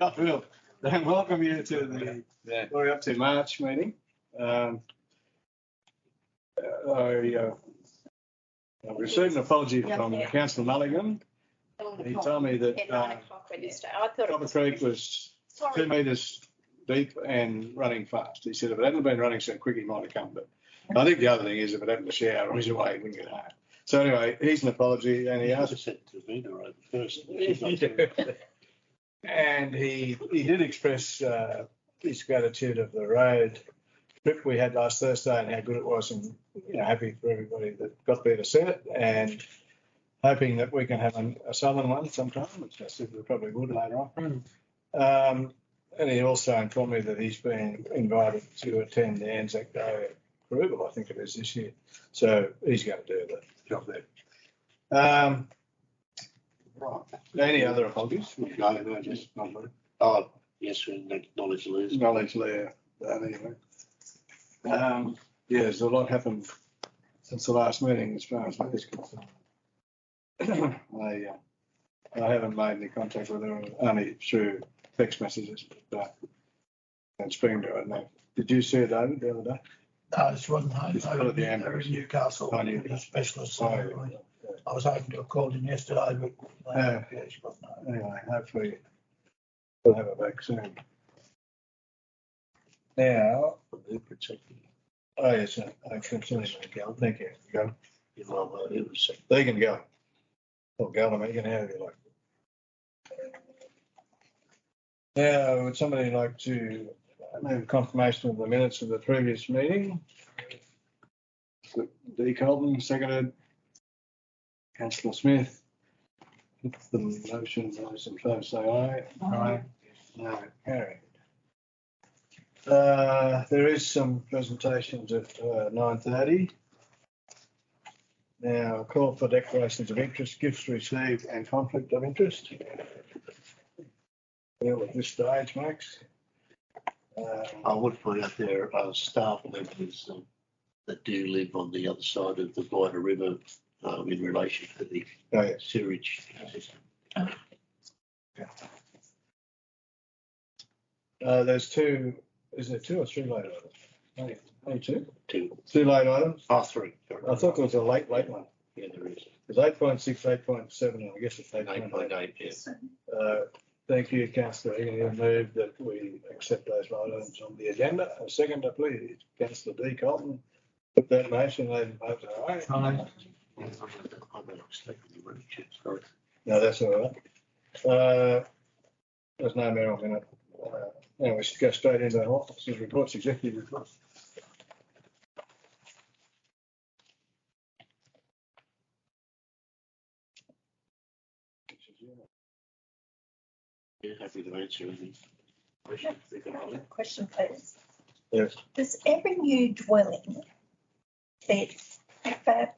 I will then welcome you to the We're Up to March meeting. I received an apology from Councillor Mulligan. He told me that Copper Creek was 2 metres deep and running fast. He said if it hadn't been running so quick, he might have come. But I think the other thing is if it happened to shower on his way, he wouldn't get home. So anyway, he's an apology, and he asked. To me right first. And he did express his gratitude of the road trip we had last Thursday and how good it was, and happy for everybody that got there to see it, and hoping that we can have a southern one sometime, which I said we probably would later on. And he also informed me that he's been invited to attend the Anzac Day at Koorugal, I think it is this year. So he's going to do the job there. Right. Any other apologies? No, just not. Oh, yes, we acknowledge Lee's. Acknowledge Leah. Anyway. There's a lot happened since the last meeting as far as Leah's concerned. I haven't made any contact with her, only through text messages, but and speaking to her now. Did you see her, David, the other day? No, this wasn't home. Just got at the ambulance. In Newcastle. I knew. A specialist. So I was hoping to have called in yesterday, but she wasn't home. Anyway, hopefully we'll have her back soon. Now, oh yes, I can see go. Thank you. Go. They can go. Or go them, you can have you like. Now, would somebody like to have confirmation of the minutes of the previous meeting? D. Colton, seconded. Councillor Smith. The motion, those in favour say aye. Aye. No, carried. There is some presentations at 9:30. Now, call for declarations of interest, gifts received and conflict of interest. Well, at this stage, Max. I would point out there are staff members that do live on the other side of the Vider River in relation to the sewage system. There's two, is there 2 or 3 late items? Only 2? 2. 2 late items? 3. I thought there was a late one. Yeah, there is. There's 8.6, 8.7, and I guess it's 8.8. Yes. Thank you, Councillor Egan. I move that we accept those items on the agenda. A second, please. Councillor D. Colton. Put that motion, ladies and vote aye. Aye. Sorry. No, that's all right. There's no matter in it. Now we should go straight into our officers' reports, executive reports. Yeah, happy to answer anything. Question, please. Yes. Does every new dwelling bed prefab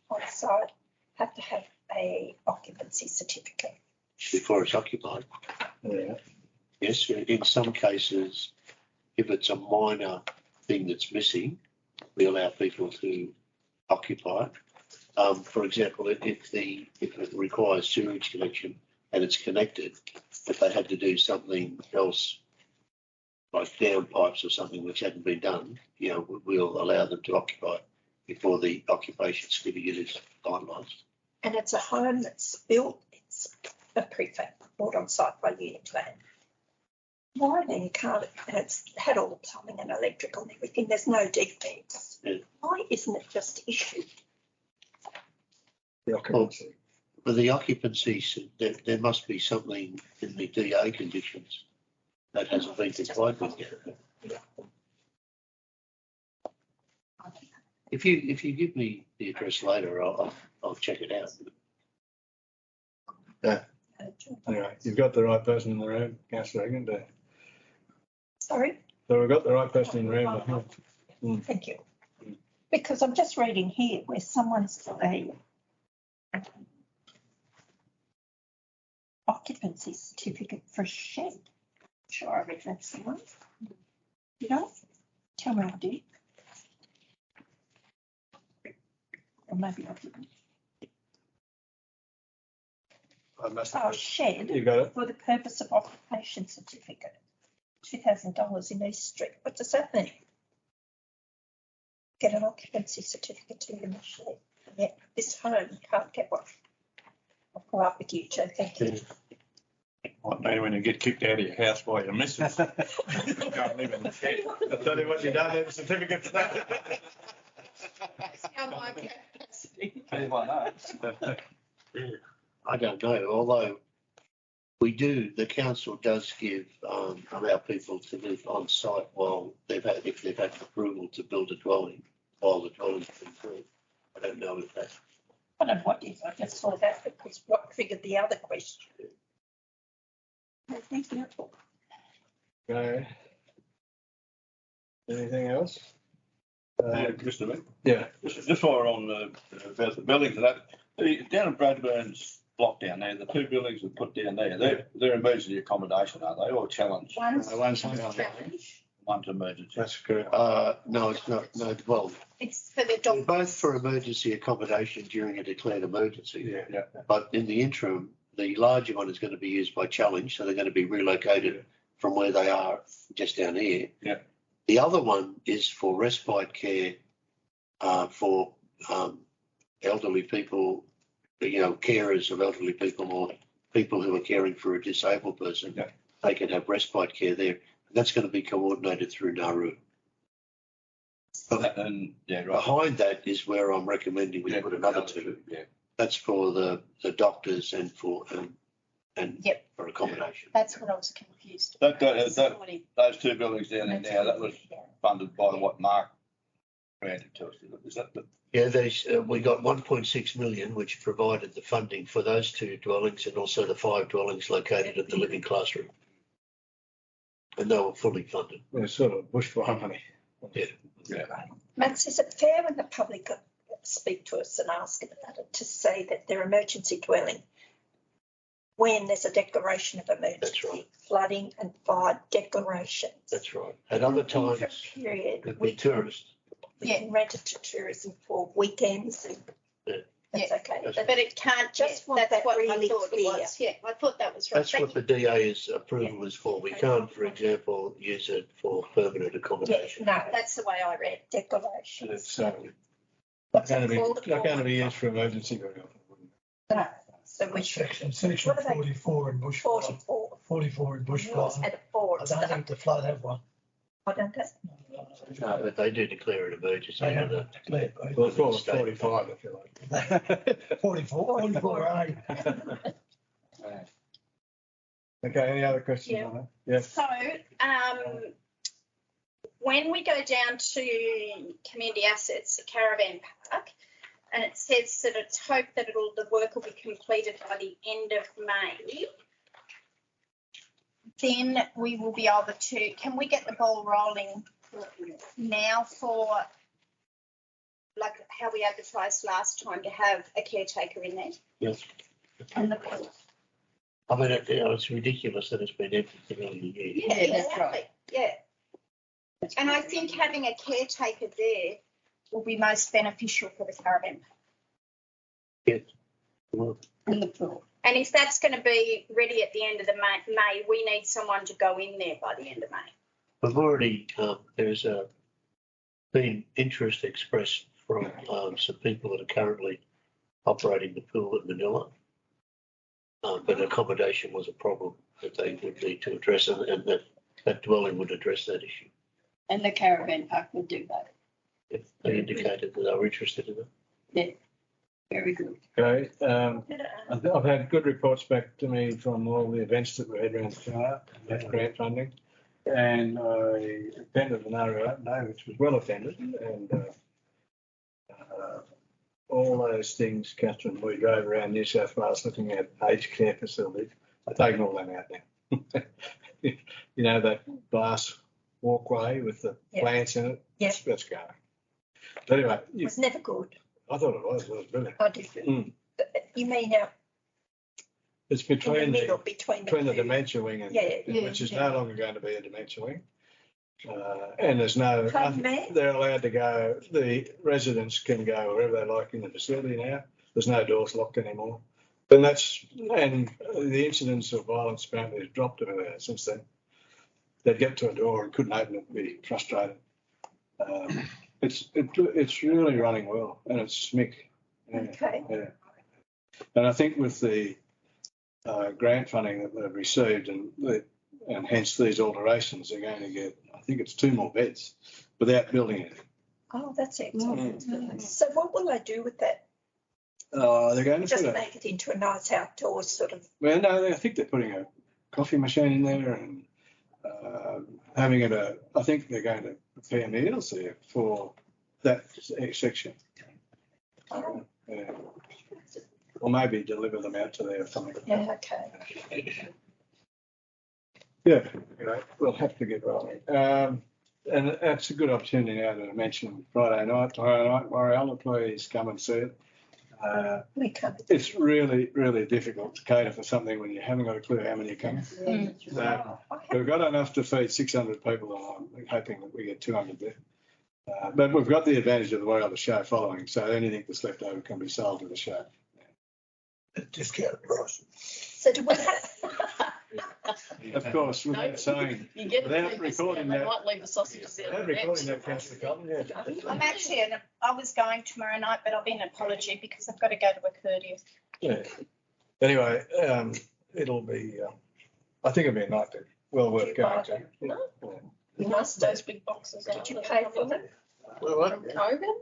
on site have to have a occupancy certificate? Before it's occupied? Yeah. Yes, in some cases, if it's a minor thing that's missing, we allow people to occupy it. For example, if it requires sewage connection and it's connected, if they had to do something else, like downpipes or something which hadn't been done, we'll allow them to occupy before the occupation certificate is finalised. And it's a home that's built, it's a prefab bought on site by Uniplan. Why then can't it, and it's had all the plumbing and electrical and everything, there's no defects. Yeah. Why isn't it just issued? The occupancy. For the occupancy, there must be something in the DA conditions that hasn't been complied with yet. If you give me the address later, I'll check it out. Yeah. Anyway, you've got the right person in the room, Councillor Egan. Sorry? So we've got the right person in the room. Thank you. Because I'm just reading here where someone's got a occupancy certificate for a shed. I'm sure I read that somewhere. You know? Tell me I did. Or maybe I didn't. I must Oh, have. shed You got it? for the purpose of occupation certificate. $2,000 in East Street. What does that mean? Get an occupancy certificate to live in the shed. Yeah, this home can't get one. I'll go up with you, Joe. Thank you. What, maybe when you get kicked out of your house by your missus? You can't live in the shed. I'll tell you what, you don't have a certificate for that. I don't know, although the council does allow people to live on site if they've had approval to build a dwelling while the dwelling's been built. I don't know if that. I don't know what is. I just saw that because what triggered the other question. No, thank you. Okay. Anything else? Mr. Mick, Yeah. just while we're on about the buildings and that, down in Bradburn's block down there, the two buildings we put down there, they're emergency accommodation, are they, or challenge? One's challenge. One's emergency. That's correct. No, it's not. No, well, It's for the they're dog. both for emergency accommodation during a declared emergency. Yeah. But in the interim, the larger one is going to be used by Challenge, so they're going to be relocated from where they are just down here. Yeah. The other one is for respite care for elderly people, carers of elderly people or people who are caring for a disabled person. Yeah. They can have respite care there. And that's going to be coordinated through Nauru. And, yeah, right. Behind that is where I'm recommending we put another two. Yeah. That's for the doctors and for Yep. for accommodation. That's what I was confused. Those two buildings down there now, that was funded by what Mark granted to us. Is that the? Yeah, we got 1.6 million, which provided the funding for those two dwellings and also the 5 dwellings located at the living classroom. And they were fully funded. They're sort of bushfire money. Yeah. Max, is it fair when the public speak to us and ask about it to say that they're emergency dwelling when there's a declaration of emergency? That's right. Flooding and fire declarations. That's right. At other times, For a period, it'd we be tourists. can rent it to tourism for weekends and that's okay. That's- But But it can't, Just want that's that what I really thought it clear. was. Yeah, I thought that was right. That's what the DA's approval is for. We can't, for example, use it for permanent yeah, accommodation. no, That's the way I read. declaration. It's not going to be used for emergency very often, wouldn't it? No, so we Section What are they? 44 in bushfire. 44. 44 in Yours bushfire. had a 4 I and don't stuff. think the flood have one. I don't know. No, but they do declare an emergency. They under haven't declared. Well, it's called 45 if you like. 44A. Okay, any other questions Yeah. on that? Yes. So, when we go down to community assets, caravan park, and it says that it's hoped that the work will be completed by the end of May, then we will be able to, can we get the ball rolling now for, like how we advertised last time, to have a caretaker in there? Yes. And the pool? I mean, it's ridiculous that it's been empty for nearly a year. Yeah, exactly. Yeah. And I think having a caretaker there will be most beneficial for the caravan Yes. Well, and the pool. And if that's going to be ready at the end of the May, we need someone to go in there by the end of May. we've already, there's been interest expressed from some people that are currently operating the pool at Manila. But accommodation was a problem that they would need to address, and that dwelling would address that issue. And the caravan park would do that. If they indicated that they were interested in it. Very good. Okay, I've had good reports back to me from all the events that we had around China, that grant funding. And I attended an RO day, which was well attended, and all those things, Catherine, we drove around New South Wales looking at aged care facilities. I've taken all them out now. You know, that glass walkway with the plants in it? Yeah. That's going. But anyway, It was never good. I thought it was brilliant. I did. Mm. You mean now It's in the between middle, the between the two? dementia wing and, Yeah. which is no longer going to be a dementia wing. And there's no, Pardon me? they're allowed to go, the residents can go wherever they like in the facility now. There's no doors locked anymore. And the incidence of violence apparently has dropped a bit since then. They'd get to a door and couldn't open it and be frustrated. It's really running well, and it's SMIC. Yeah, Okay. yeah. And I think with the grant funding that they've received and hence these alterations, they're going to get, I think it's 2 more beds without building it. Oh, that's excellent. So what will they do with that? They're going to Just put make it into a nice outdoor sort of. well, no, I think they're putting a coffee machine in there and having it I think they're going to prepare meals there for that section. Oh, Yeah. Or maybe deliver them out to there or something. yeah, okay. Yeah, we'll have to get rolling. And that's a good opportunity now to mention Friday night, tomorrow night, Morale, please come and see it. We come. It's really, really difficult to cater for something when you haven't got a clue how many are coming. So we've got enough to feed 600 people, and I'm hoping that we get 200 there. But we've got the advantage of the way of the show following, so anything that's left over can be sold to the show. At discounted price. So do we have, Of course, without saying, You get without the recording they that, might leave the sausages there. without recording that, Councillor Cotton, yeah. I'm actually, I was going tomorrow night, but I'll be an apology because I've got to go to a courteous. Yeah. Anyway, it'll be, I think it'll be a night that well worth going to. No. Yeah. You must those big boxes out. did you pay for them? Well, what? Open?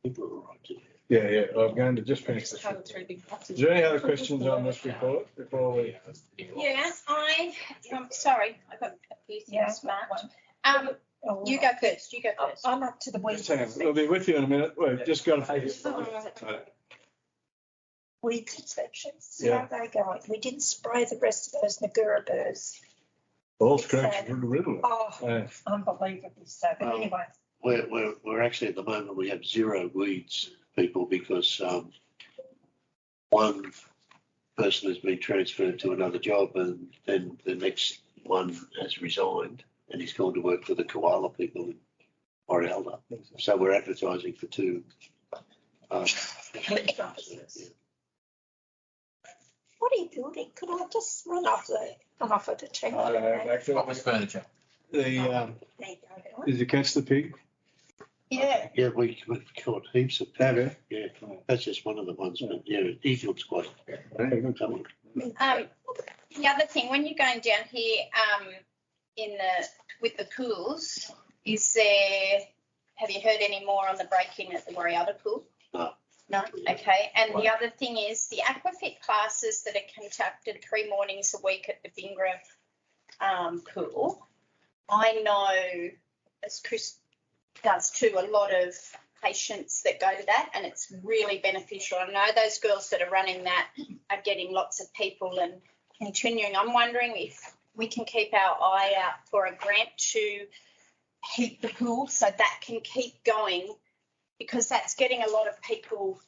People are all right to do. Yeah, I'm going to just finish this. Have 3 big boxes. Is there any other questions on this report before we? Yeah, I'm sorry, I've got a few Yeah. things marked. Oh, You go first, you go first. I'm up to the weeds. Hang on, we'll be with you in a minute. We've just got to. Weeds inspections. Yeah. How are they going? We didn't spray the rest of those Nagura burrs. All scratched riddle. Oh, Yeah. unbelievably so. But Oh. anyway, We're actually at the moment, we have 0 weeds people because one person has been transferred to another job and then the next one has resigned and he's gone to work for the koala people in Orialda. So we're advertising for 2. what are you building? Could I just run off to check? Office furniture. The, There you go. did you catch the pig? Yeah, Yeah, we've caught heaps of. Have you? Yeah, that's just one of the ones, but yeah, he looks quite. the other thing, when you're going down here, with the pools, have you heard any more on the break-in at the Warialda pool? No. No? Okay. And the other thing is the aquafit classes that are conducted 3 mornings a week at the Bingra pool. I know, as Chris does too, a lot of patients that go to that, and it's really beneficial. I know those girls that are running that are getting lots of people and continuing. I'm wondering if we can keep our eye out for a grant to heat the pool so that can keep going, because that's getting a lot of people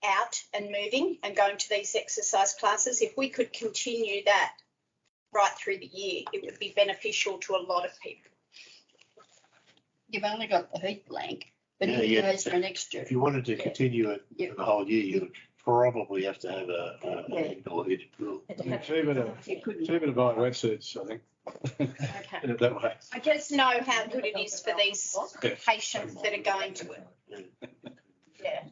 out and moving and going to these exercise classes. If we could continue that right through the year, it would be beneficial to a lot of people. You've only got the heat blank, but Yeah, it yeah. goes for next year. If you wanted to continue it for the whole year, you'd probably have to have an indoor heated pool. Cheaper to buy wetsuits, I think. Okay. That way. I just know how good it is for these patients that are going to it. Yeah.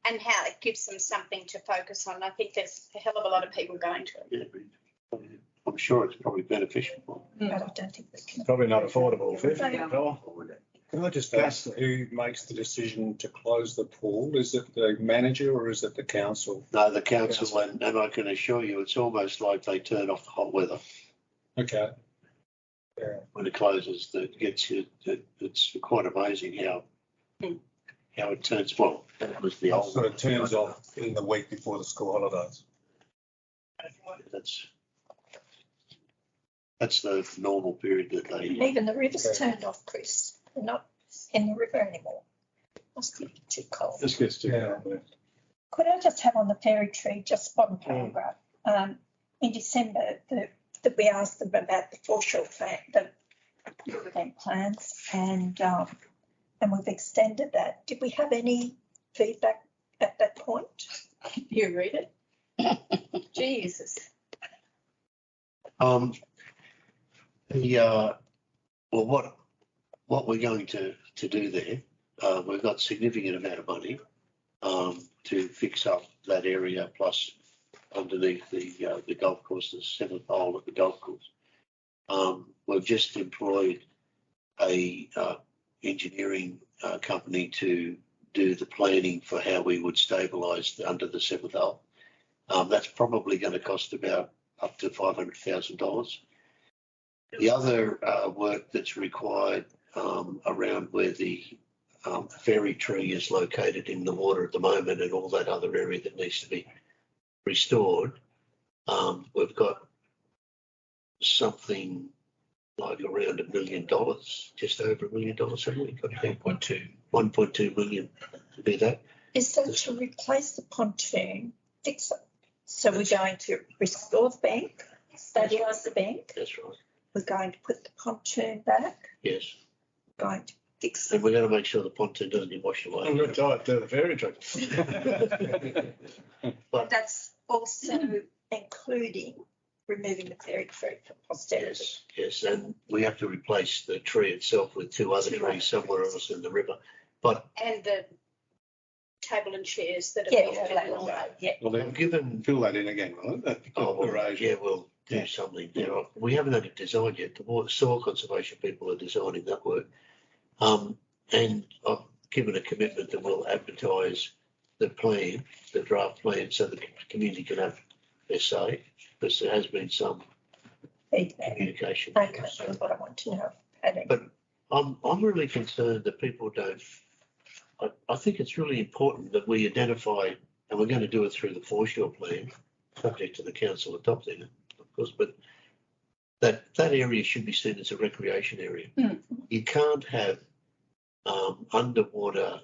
And how it gives them something to focus on. I think there's a hell of a lot of people going to it. Yeah, I'm sure it's probably beneficial. But I don't think we can. Probably not affordable. $50. Can I just ask who makes the decision to close the pool? Is it the manager or is it the council? No, the council, and I can assure you, it's almost like they turn off the hot weather Okay. when it closes. That gets you. It's quite amazing how it turns. Well, that was the old. So it turns off in the week before the school holidays. That's the normal period that they. Even the river's turned off, Chris. They're not in the river anymore. Must be too cold. This gets too cold. Could I just have on the fairy tree, just one paragraph? In December, that we asked them about the foreshore plan, the event plans, and we've extended that. Did we have any feedback at that point? You read it? Jesus. Well, what we're going to do there, we've got significant amount of money to fix up that area, plus underneath the golf course, the seventh hole at the golf course. We've just employed a engineering company to do the planning for how we would stabilise under the seventh hole. That's probably going to cost about up to $500,000. The other work that's required around where the fairy tree is located in the water at the moment and all that other area that needs to be restored, we've got something like around $1 million, just over $1 million, haven't we? Got 1.2 million to do that. Is that to replace the pontoon, fix it? So we're going to restore the bank, stabilise the bank. That's right. We're going to put the pontoon back. Yes. We're going to fix And it. we're going to make sure the pontoon doesn't get washed away. I'm retired to the fairy tree. But that's also including removing the fairy tree for posterity. Yes, and we have to replace the tree itself with two other trees somewhere else in the river. But And the table and chairs that are Yeah, built all in that, the all way. that, yeah. Well, then I've given, fill that in again, will it? yeah, we'll do something there. We haven't had it designed yet. The soil conservation people are designing that work. And I've given a commitment that we'll advertise the plan, the draft plan, so the community can have their say, because there has been some Feedback. communication. Okay, that's what I want to know. Paddy. But I'm really concerned that people don't. I think it's really important that we identify, and we're going to do it through the foreshore plan, subject to the council adopting it, of course, but that area should be seen as a recreation area. You can't have underwater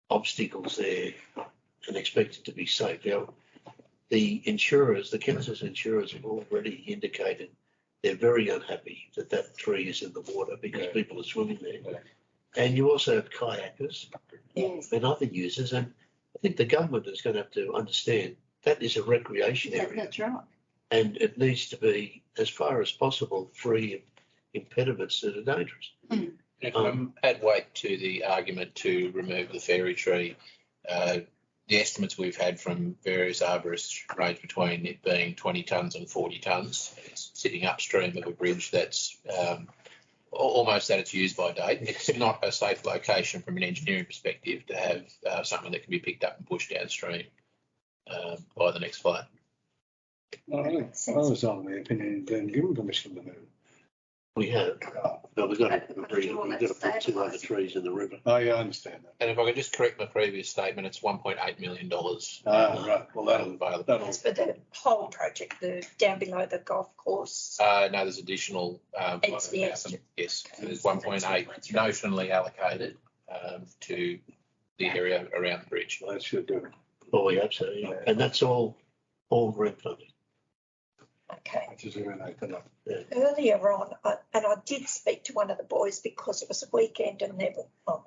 obstacles there and expect it to be safe. Now, the insurers, the council's insurers have already indicated they're very unhappy that that tree is in the water because people are swimming there. And you also have kayakers and other users. And I think the government is going to have to understand that is a recreation area. That's right. And it needs to be, as far as possible, free of impediments that are dangerous. If I add weight to the argument to remove the fairy tree, the estimates we've had from various arborists range between it being 20 tonnes and 40 tonnes. It's sitting upstream of a bridge that's almost at its use by date. It's not a safe location from an engineering perspective to have something that can be picked up and pushed downstream by the next flood. I was on the opinion then given permission to move. We have, but we've got to put two other trees in the river. Oh, yeah, I understand that. And if I could just correct my previous statement, it's $1.8 million. Right. Well, that'll. That's for the whole project, the down below the golf course. No, there's additional. It's the extra. Yes, there's 1.8 notionally allocated to the area around the bridge. That should do it. Oh, we hope so, yeah. And that's all green funded. Okay. Which is when they put up. Earlier on, and I did speak to one of the boys because it was a weekend and I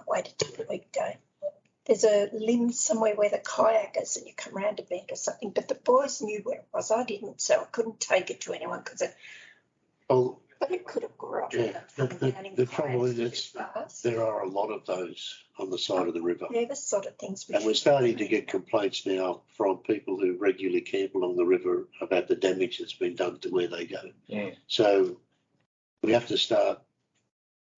waited till the weekday. There's a limb somewhere where the kayakers and you come round a bend or something, but the boys knew where it was. I didn't, so I couldn't take it to anyone because but it could have grown. Yeah, the trouble is there are a lot of those on the side of the river. Yeah, the sort of things. And we're starting to get complaints now from people who regularly camp along the river about the damage that's been done to where they go. Yeah. So we have to start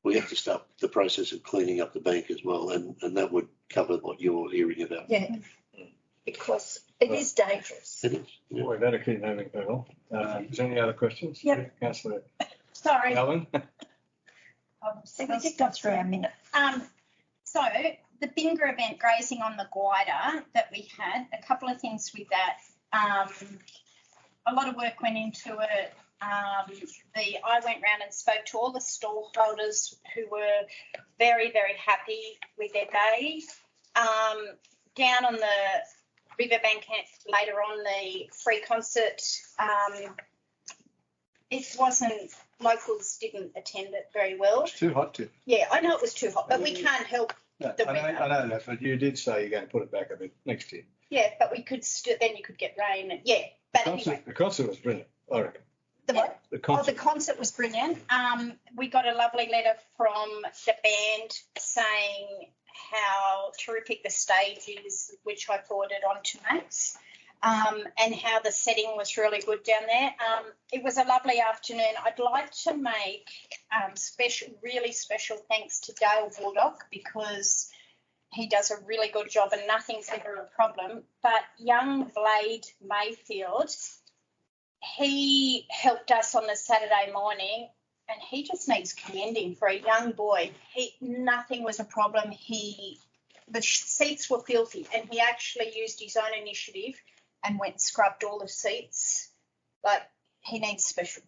the process of cleaning up the bank as well, and that would cover what you're hearing about. Yeah, because it is dangerous. It is. Yeah. We better keep moving, people. Is there any other questions? Yep. Councillor Sorry. Allen? So we did go through our minute. So the Binga event, grazing on the Guida that we had, a couple of things with that. A lot of work went into it. I went round and spoke to all the stallholders who were very, very happy with their day. Down on the riverbank later on, the free concert, it wasn't, locals didn't attend it very well. It's too hot to. Yeah, I know it was too hot, but we can't help No, The I know that, but you did say you're going to put it back a bit next year. Yeah, but we could still, then you could get rain and, yeah, but anyway. The concert was brilliant, I reckon. The what? The Oh, the concert. concert was brilliant. We got a lovely letter from the band saying how terrific the stage is, which I forwarded on to Max, and how the setting was really good down there. It was a lovely afternoon. I'd like to make really special thanks to Dale Wardock, because he does a really good job and nothing's ever a problem. But young Blade Mayfield, he helped us on the Saturday morning, and he just needs commending for a young boy. Nothing was a problem. The seats were filthy, and he actually used his own initiative and went and scrubbed all the seats. Like, he needs special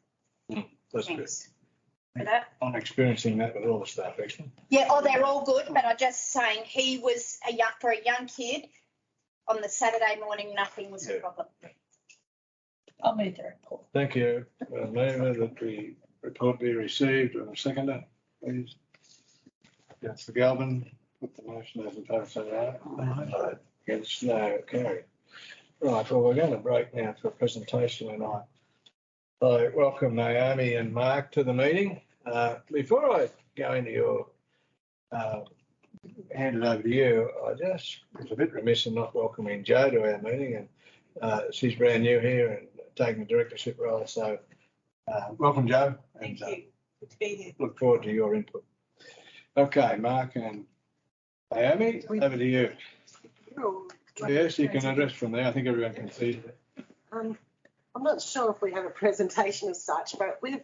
That's good. thanks for that. I'm experiencing that with all the staff, actually. Yeah, they're all good, but I'm just saying he was for a young kid on the Saturday morning, nothing was a problem. I'll move the report. Thank you. Move that the report be received. And a seconder, please. Councillor Galvin, put the motion as a favour, say aye. Against, no, carried. Right, well, we're going to break now for a presentation, and I welcome Naomi and Mark to the meeting. Before I go into your hand it over to you, I just was a bit remiss in not welcoming Jo to our meeting, and she's brand new here and taking the directorship role. So welcome, Jo. Thank you. Good to be here. Look forward to your input. Okay, Mark and Naomi, over to you. Yes, you can address from there. I think everyone can see it. I'm not sure if we have a presentation as such, but we've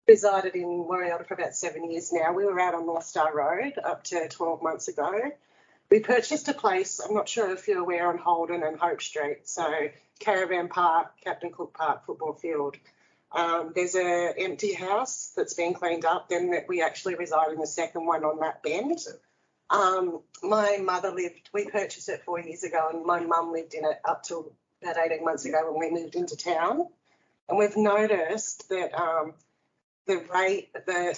resided in Warialda for about 7 years now. We were out on North Star Road up to 12 months ago. We purchased a place, I'm not sure if you're aware, on Holden and Hope Street. So Caravan Park, Captain Cook Park football field. There's an empty house that's been cleaned up. Then we actually reside in the second one on that bend. My mother we purchased it 4 years ago, and my mum lived in it up till about 18 months ago when we moved into town. And we've noticed that the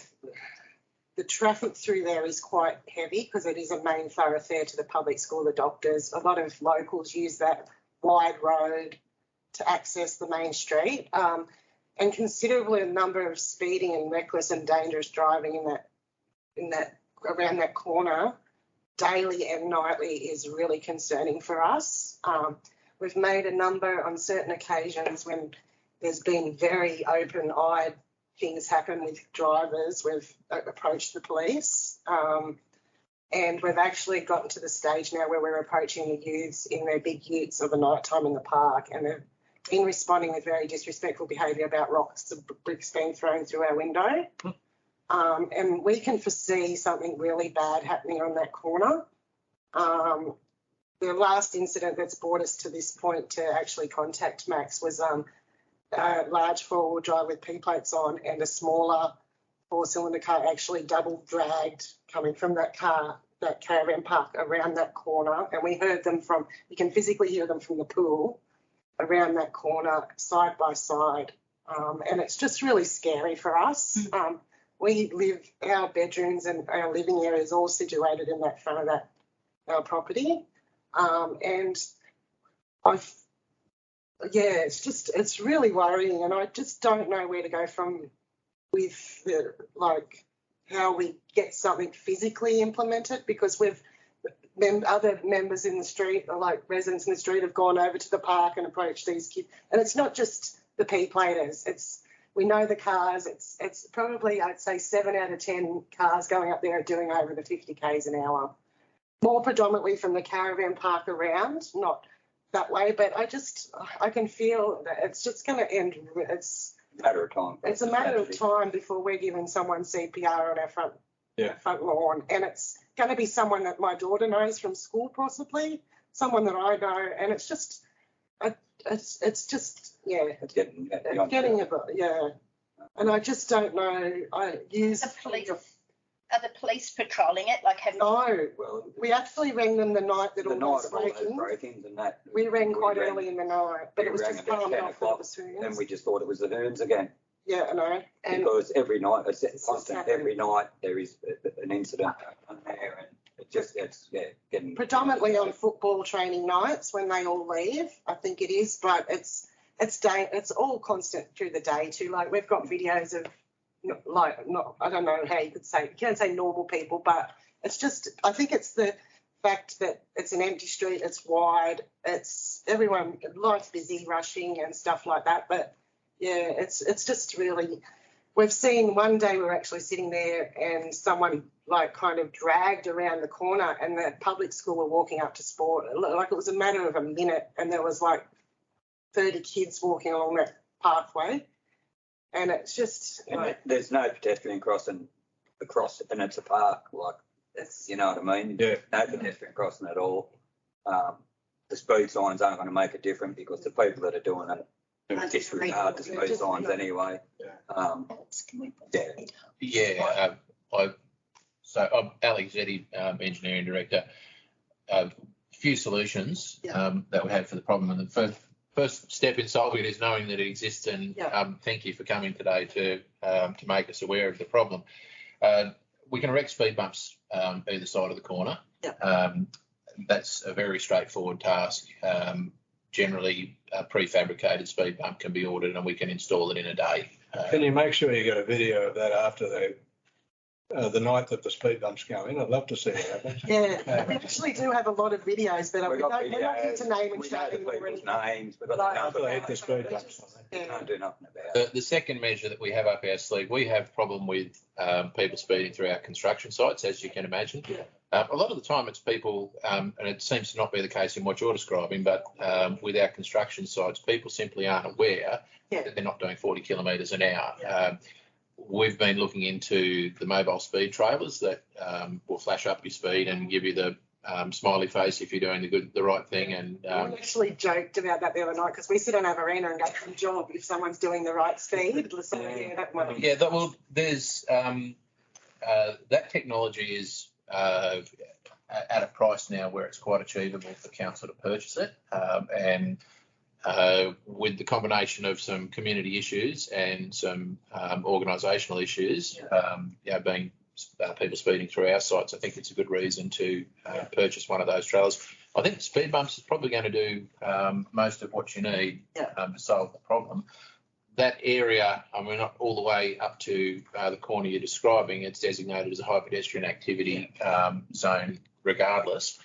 traffic through there is quite heavy, because it is a main thoroughfare to the public school, the doctors. A lot of locals use that wide road to access the main street. And considerably a number of speeding and reckless and dangerous driving in that around that corner daily and nightly is really concerning for us. We've made a number on certain occasions when there's been very open-eyed things happen with drivers. We've approached the police, and we've actually gotten to the stage now where we're approaching the youths in their big utes of the night time in the park, and they've been responding with very disrespectful behaviour about rocks and bricks being thrown through our window. And we can foresee something really bad happening on that corner. The last incident that's brought us to this point to actually contact Max was a large four-wheel drive with P plates on, and a smaller four-cylinder car actually double dragged coming from that caravan park around that corner. And we heard them you can physically hear them from the pool around that corner side by side. And it's just really scary for us. Our bedrooms and our living area is all situated in that front of our property. And it's really worrying, and I just don't know where to go from with how we get something physically implemented, because other members in the street, or like residents in the street, have gone over to the park and approached these kids. And it's not just the P-platers. We know the cars. It's probably, I'd say, 7 out of 10 cars going up there are doing over the 50 k's an hour. More predominantly from the caravan park around, not that way. But I can feel that it's just going to end. It's a matter of time. It's a matter of time before we're giving someone CPR on our front lawn, and it's going to be someone that my daughter knows from school, possibly someone that I know, and it's just getting a bit, and I just don't know. Are the police patrolling it? No, we actually rang them the night that all those break-ins and that. We rang quite early in the night, but it was just palmed off that it was Hoons. And we just thought it was the Hoons again. Yeah, I know. Because every night, it's constant. Every night there is an incident on there, and it's getting. Predominantly on football training nights when they all leave, I think it is, but it's all constant through the day too. Like we've got videos of I don't know how you can't say normal people, but it's just, I think it's the fact that it's an empty street, it's wide, it's everyone, life's busy, rushing and stuff like that. But yeah, it's just really, we've seen one day we were actually sitting there and someone like kind of dragged around the corner and the public school were walking up to sport. Like it was a matter of a minute and there was like 30 kids walking along that pathway. And it's just like, there's no pedestrian crossing across, and it's a park. Like it's, you know what I mean? Yeah. No pedestrian crossing at all. The speed signs aren't going to make a difference because the people that are doing it disregard the speed signs anyway. I'm Alex Zeddy, engineering director. A few solutions that we have for the problem, and the first step in solving it is knowing that it exists, and thank you for coming today to make us aware of the problem. We can erect speed bumps either side of the corner. That's a very straightforward task. Generally, a prefabricated speed bump can be ordered and we can install it in a day. Can you make sure you get a video of that after the night that the speed bumps go in? I'd love to see it happen. Yeah, we actually do have a lot of videos, but we're not here to name and we know shame the them people's already. names, we've got the After they hit numbers. the speed bumps. We can't do nothing about it. The second measure that we have up our sleeve, we have problem with people speeding through our construction sites, as you can imagine. A lot of the time it's people, and it seems to not be the case in what you're describing, but with our construction sites, people simply aren't aware that they're not doing 40 kilometres an hour. We've been looking into the mobile speed trailers that will flash up your speed and give you the smiley face if you're doing the right thing. And we actually joked about that the other night because we sit on our veranda and go, good job if someone's doing the right speed. So, there's that technology is at a price now where it's quite achievable for council to purchase it, and with the combination of some community issues and some organisational issues, being people speeding through our sites, I think it's a good reason to purchase one of those trailers. I think speed bumps is probably going to do most of what you need to solve the problem. That area, I mean, not all the way up to the corner you're describing, it's designated as a high pedestrian activity zone regardless.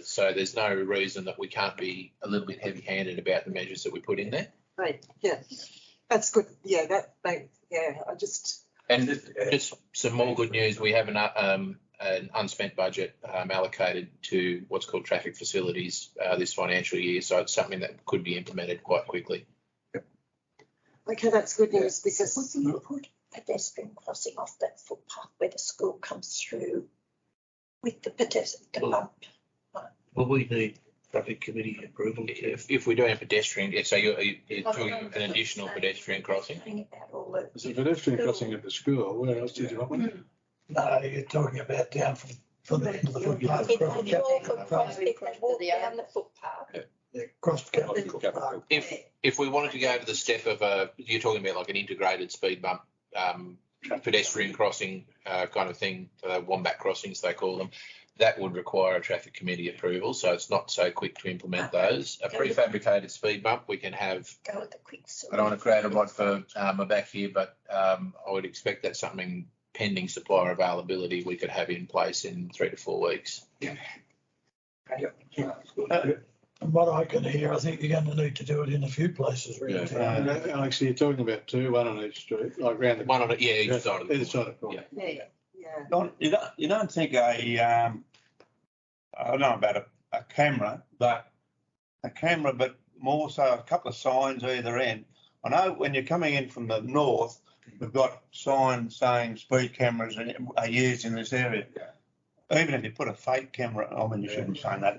So there's no reason that we can't be a little bit heavy-handed about the measures that we put in there. Right, that's good. And just some more good news, we have an unspent budget allocated to what's called traffic facilities this financial year, so it's something that could be implemented quite quickly. Okay, that's good news because would you put pedestrian crossing off that footpath where the school comes through with the pedestrian bump? Well, we need traffic committee approval. If we're doing a pedestrian, so you're talking an additional pedestrian crossing? There's a pedestrian crossing at the school. Where else did you want one? No, you're talking about down from the end of the footpath. If they walk down the footpath. Across Capital Park. If we wanted to go to the step of you're talking about like an integrated speed bump, pedestrian crossing kind of thing, wombat crossings they call them, that would require a traffic committee approval, so it's not so quick to implement those. A prefabricated speed bump we can have. Go with the quick. I don't want to create a rod for my back here, but I would expect that's something pending supplier availability we could have in place in 3 to 4 weeks. From what I can hear, I think you're going to need to do it in a few places, really. Alex, you're talking about two, one on each street, like round the one on each side of the either side of the corner. You don't think I don't know about a camera, but more so a couple of signs either end. I know when you're coming in from the north, we've got signs saying speed cameras are used in this area. Even if you put a fake camera, I mean, you shouldn't say that.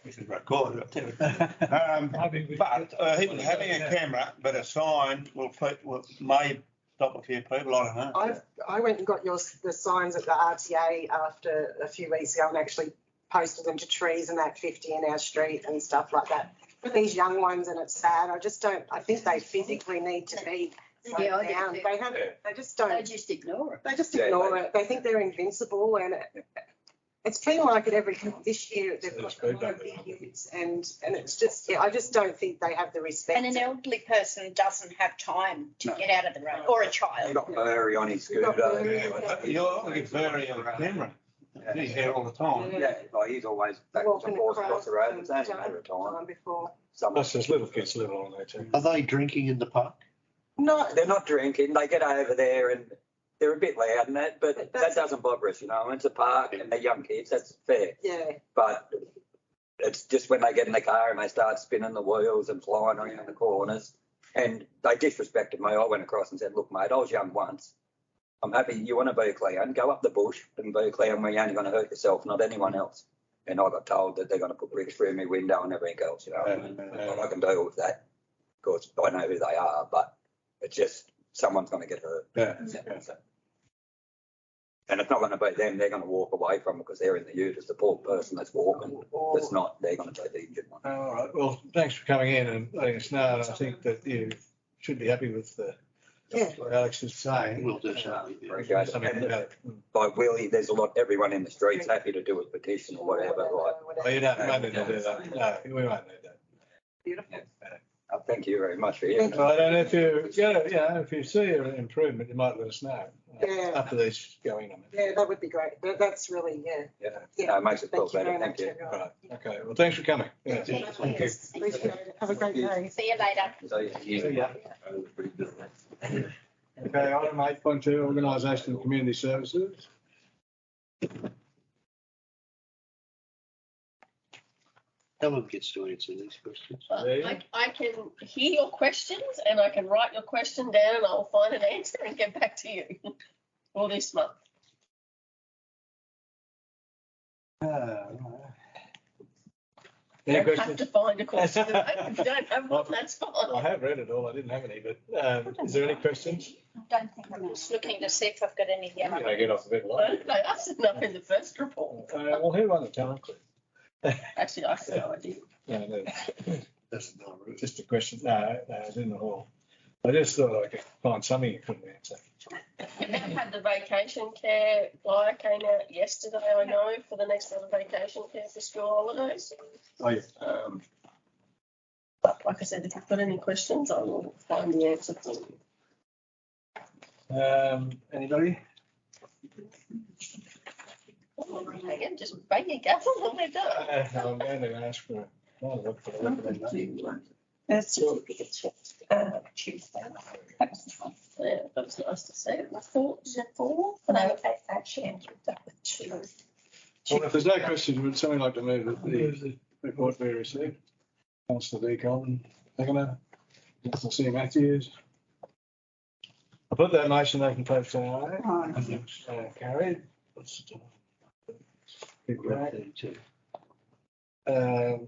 This is recorded. But even having a camera, but a sign may stop a few people. I don't know. I went and got the signs at the RTA after a few weeks ago and actually posted them to trees and that 50 in our street and stuff like that. For these young ones, and it's sad. I think they physically need to be Yeah, I break down. do. They just don't. They just ignore it. They just ignore it. They think they're invincible, and it's been like it this year. They've got a lot of big hits, and it's just, I just don't think they have the respect. And an elderly person doesn't have time to get out of the road, or a He child. got Murray on his scooter. You're looking very on camera. He's here all the time. Yeah, like he's always back and Walking forth across the road. It's only a time matter of time. before. Plus there's little kids living on there too. Are they drinking in the park? No, They're not drinking. They get over there and they're a bit loud and that, but that doesn't bother us, you know. It's a park and they're young kids. That's fair. yeah. But it's just when they get in the car and they start spinning the wheels and flying around the corners, and they disrespected me. I went across and said, "Look, mate, I was young once. I'm happy you want to be a clown. Go up the bush and be a clown where you're only going to hurt yourself, not anyone else." And I got told that they're going to put bricks through my window and everything else, you know. I can deal with that because I know who they are, but it's just someone's going to get hurt. Yeah. And it's not going to be them. They're going to walk away from it because they're in the ute. It's the poor person that's walking. That's not. They're going to take the injured one. All right. Well, thanks for coming in and letting us know. And I think that you should be happy with what Alex is saying. We'll do so. Appreciate it. Something And about it. like Willie, there's a lot. Everyone in the streets happy to do a petition or whatever. Like, Oh, you won't need to do that. No, we won't need that. Beautiful. thank you very much for hearing. Well, I don't know if if you see an improvement, you might let us know. Yeah. After these going on. Yeah, that would be great. That's really, Yeah, no, it makes it feel better. Thank you. All right. Okay. Well, thanks for coming. Yeah. Thank you. Appreciate it. Have a great day. See you later. So, Yeah. Okay, item 8.2, organisation of community services. Helen gets to answer these questions. I can hear your questions and I can write your question down and I'll find an answer and get back to you for this month. Any You don't have questions? to find a question. If you don't have one, that's fine. I have read it all. I didn't have any, but is there any questions? I don't think I'm just looking to see if I've got any here. I get off a bit late. They asked enough in the first report. Well, who won the talent quiz? Actually, I have no idea. No, That's not rude. just a question. No, it's in the hall. I just thought I could find something you couldn't answer. And then had the vacation care flyer came out yesterday, I know, for the next round of vacation care for school holidays. Oh, yeah. But like I said, if you've got any questions, I will find the answer for you. Anybody? Hang on, just bang your gavel and we're done. I'm going to ask for look for the recommendation. Certificate Tuesday. That was fun. Yeah, that was nice to see. Is it four? No, I actually ended up with two. Well, if there's no questions, would somebody like to move that the report be received? Councillor D. Colin, seconder. Councillor C. Matthews. I put that motion open to say aye. Carried. The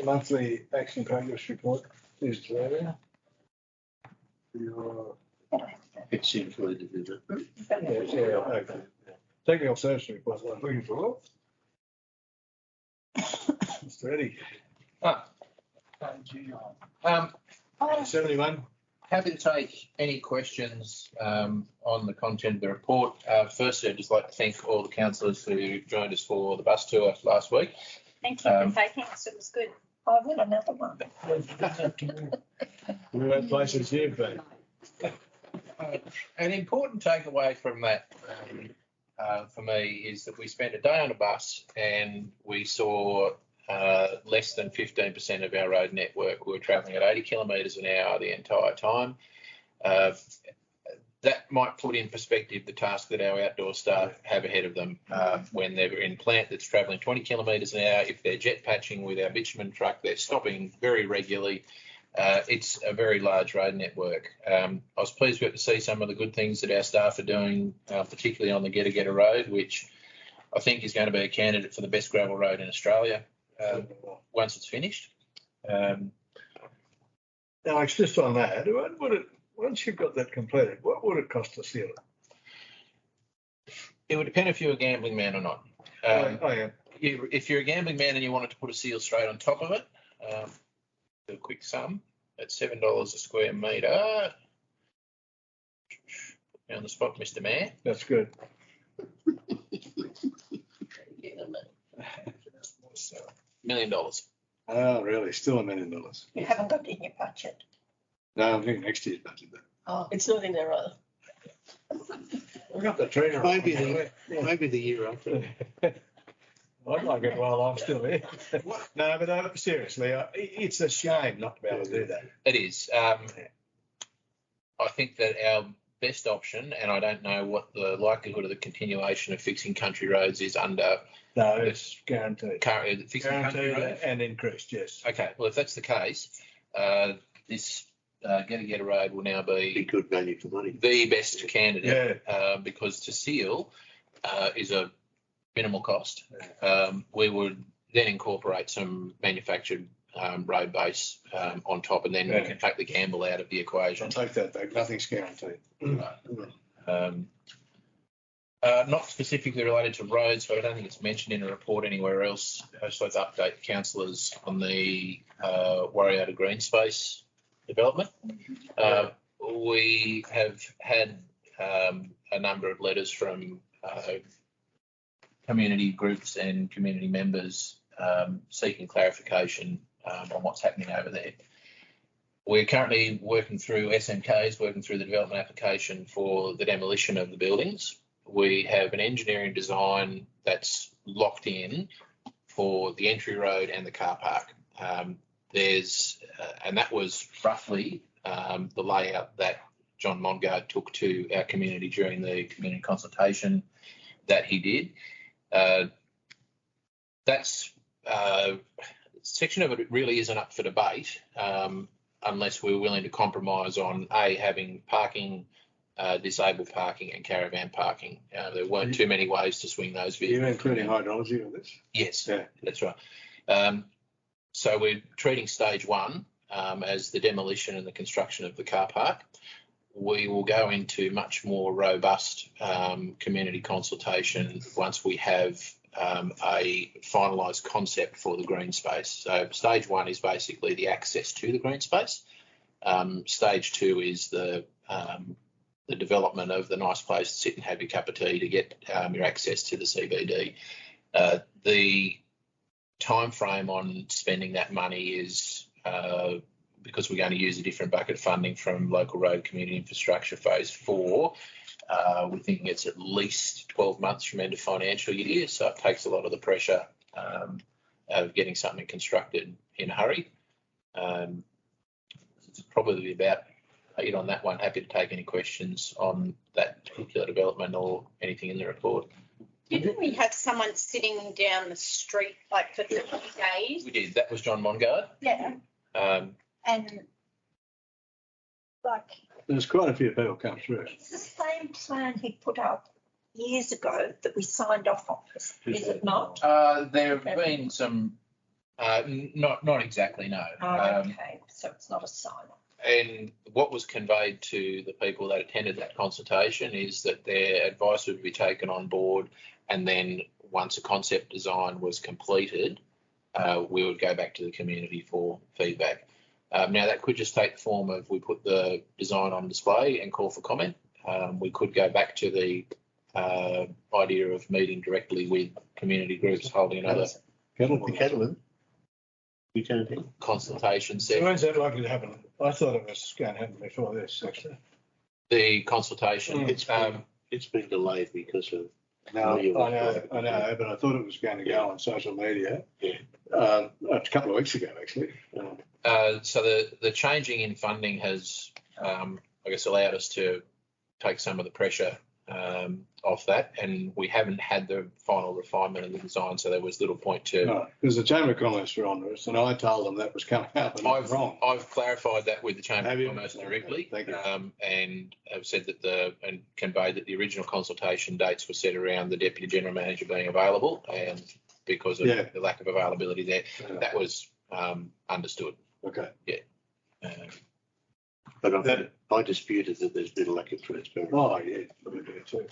monthly action progress report is there. It's included in it. Okay. Technical service report, I'm looking for. Mr. Eddie. 71. Happy to take any questions on the content of the report. Firstly, I'd just like to thank all the councillors who joined us for the bus tour last week. Thank you for taking us. It was good. I want another one. We went places you've been. An important takeaway from that for me is that we spent a day on a bus and we saw less than 15% of our road network. We were travelling at 80 kilometres an hour the entire time. That might put in perspective the task that our outdoor staff have ahead of them when they're in plant that's travelling 20 kilometres an hour. If they're jet patching with our bitumen truck, they're stopping very regularly. It's a very large road network. I was pleased to see some of the good things that our staff are doing, particularly on the Geta Road, which I think is going to be a candidate for the best gravel road in Australia once it's finished. Alex, just on that, once you've got that completed, what would it cost to seal it? It would depend if you're a gambling man or not. Yeah. If you're a gambling man and you wanted to put a seal straight on top of it, do a quick sum at $7 a square metre. on the spot, Mr. Mayor. That's good. $1 million. Oh, really? Still $1 million? You haven't got it in your budget. No, I think next year's budget. Oh, it's not in there either. We got the treasurer. Maybe the year after. I'd like it while I'm still here. No, but seriously, it's a shame not to be able to do that. It is. I think that our best option, and I don't know what the likelihood of the continuation of fixing country roads is under. No, it's guaranteed. Fixing country Guaranteed roads. and increased, yes. Okay, well, if that's the case, this Get Road will now be Good value for money. the best candidate because to seal is a minimal cost. We would then incorporate some manufactured road base on top, and then we can take the gamble out of the equation. I'll take that back. Nothing's guaranteed. Not specifically related to roads, but I don't think it's mentioned in a report anywhere else. I just like to update councillors on the Warriata Green Space development. We have had a number of letters from community groups and community members seeking clarification on what's happening over there. We're currently working through SMKs, working through the development application for the demolition of the buildings. We have an engineering design that's locked in for the entry road and the car park. And that was roughly the layout that John Mongard took to our community during the community consultation that he did. That's section of it really isn't up for debate unless we're willing to compromise on having parking, disabled parking and caravan parking. There weren't too many ways to swing those vehicles. You're including hydrology on this? Yes, Yeah. that's right. So we're treating stage one as the demolition and the construction of the car park. We will go into much more robust community consultation once we have a finalised concept for the green space. So stage one is basically the access to the green space. Stage two is the development of the nice place to sit and have your cup of tea to get your access to the CBD. The time frame on spending that money is because we're going to use a different bucket of funding from local road community infrastructure phase 4. We're thinking it's at least 12 months from end of financial year, so it takes a lot of the pressure out of getting something constructed in a hurry. It's probably about it on that one. Happy to take any questions on that particular development or anything in the report. Didn't we have someone sitting down the street like for 30 days? We did. That was John Mongard. Yeah. And like There's quite a few people come through. it's the same plan he put up years ago that we signed off on, is it not? There have been some, not exactly, no. Okay, so it's not a sign off. And what was conveyed to the people that attended that consultation is that their advice would be taken on board, and then once a concept design was completed, we would go back to the community for feedback. Now, that could just take the form of we put the design on display and call for comment. We could go back to the idea of meeting directly with community groups, holding another consultation So session. when's that likely to happen? I thought it was going to happen before this, actually. The consultation, It's been delayed because of. No, I know, but I thought it was going to go on social media. Yeah. A couple of weeks ago, actually. so the changing in funding has, I guess, allowed us to take some of the pressure off that, and we haven't had the final refinement of the design, so there was little point to. No, because the Chamber of Commerce were on this, and I told them that was coming up, and I've wrong. I've clarified that with the Chamber Have of you? Commerce directly, Thank you. and have said that and conveyed that the original consultation dates were set around the Deputy General Manager being available, and because of the lack of availability there, that was understood. Okay. But I disputed that there's been a lack of transparency. Oh, yeah, we do too.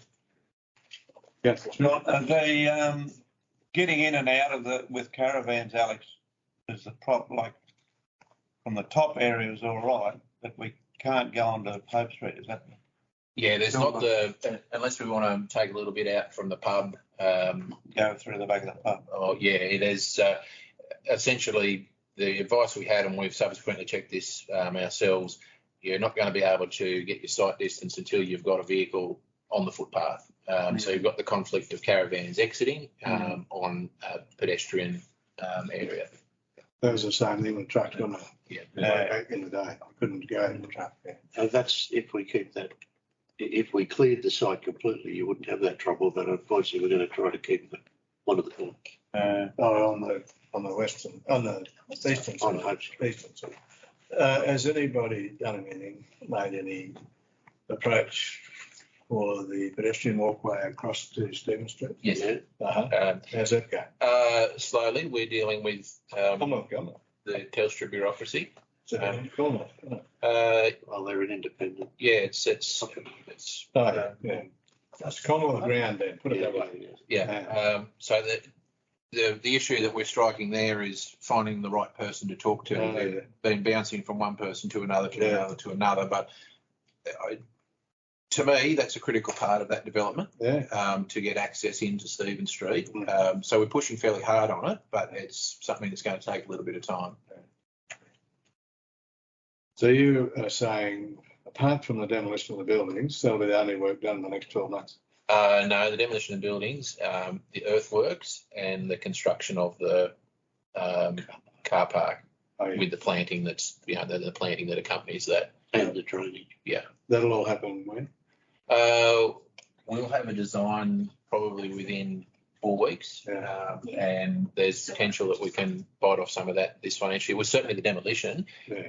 Yeah. The getting in and out of with caravans, Alex, is the problem. Like from the top area is all right, but we can't go onto Pope Street. Is that? Yeah, there's not unless we want to take a little bit out from the pub. Go through the back of the pub. Oh, yeah, it is essentially the advice we had, and we've subsequently checked this ourselves. You're not going to be able to get your sight distance until you've got a vehicle on the footpath. So you've got the conflict of caravans exiting on a pedestrian area. That was the same thing with trucks, wasn't it? Yeah. Back in the day, I couldn't go in the truck. Yeah. And that's if we keep that. If we cleared the site completely, you wouldn't have that trouble. But unfortunately, we're going to try to keep one of the On the western, on the eastern on side. Hodge. Eastern side. Has anybody done anything, made any approach for the pedestrian walkway across to Stephen Street? Yes. Uh-huh. How's that going? Slowly, we're dealing with Come on. the Telstra bureaucracy. Well, They're an independent. Yeah, it's yeah. That's Commonwealth ground then, put it that way. yeah. So the issue that we're striking there is finding the right person to talk to. They've been bouncing from one person to another to another, but to me, that's a critical part of that development. To get access into Stephen Street. So we're pushing fairly hard on it, but it's something that's going to take a little bit of time. So you are saying, apart from the demolition of the buildings, that'll be the only work done in the next 12 months? No, the demolition of buildings, the earthworks and the construction of the car park with the planting that's, the planting that accompanies that. And the drainage. Yeah. That'll all happen when? We'll have a design probably within 4 weeks. And there's potential that we can bite off some of that this financial year. Well, certainly the demolition,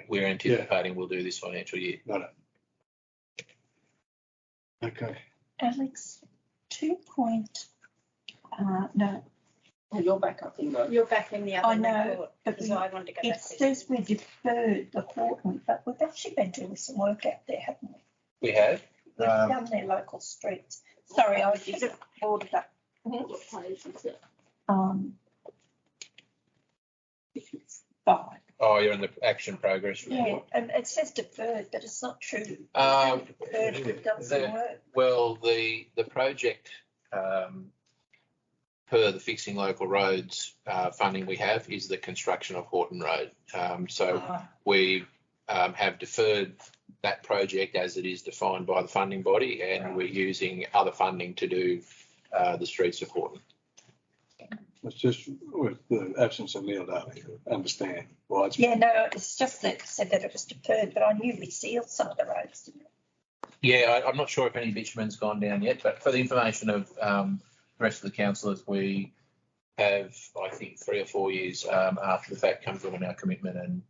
we're anticipating we'll do this financial year. Got it. Okay. Alex, 2 point, no. Oh, you're back up in the. You're back in the other I know, report, but because I wanted to go back. It says we deferred the Horton, but we've actually been doing some work out there, haven't we? We have. We've done their local streets. Sorry, I should have ordered up. What page is it? 5. Oh, you're in the action progress report. Yeah, and it says deferred, but it's not true. Um, Deferred, we've done some work. Well, the project, per the Fixing Local Roads funding we have, is the construction of Horton Road. So we have deferred that project as it is defined by the funding body, and we're using other funding to do the streets of Horton. It's just with the absence of Neil Daly, understand why it's. Yeah, no, it's just that it said that it was deferred, but I knew we sealed some of the roads, didn't we? Yeah, I'm not sure if any bitumen's gone down yet, but for the information of the rest of the councillors, we have, I think, 3 or 4 years after the fact come from our commitment and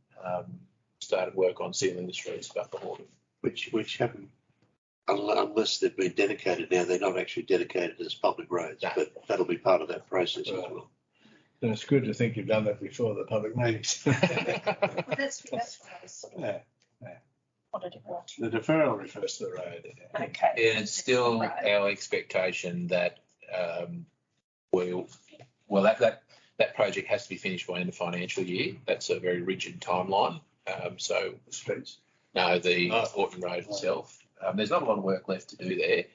started work on sealing the streets of Upper Horton. Which haven't, unless they've been dedicated now, they're not actually dedicated as public roads, but that'll be part of that process as well. And it's good to think you've done that before the public meetings. Well, that's what I was sort of wanted to watch. The deferral refers to the road. Okay. And it's still our expectation that that project has to be finished by end of financial year. That's a very rigid timeline. So the streets. No, the Horton Road itself. There's not a lot of work left to do there.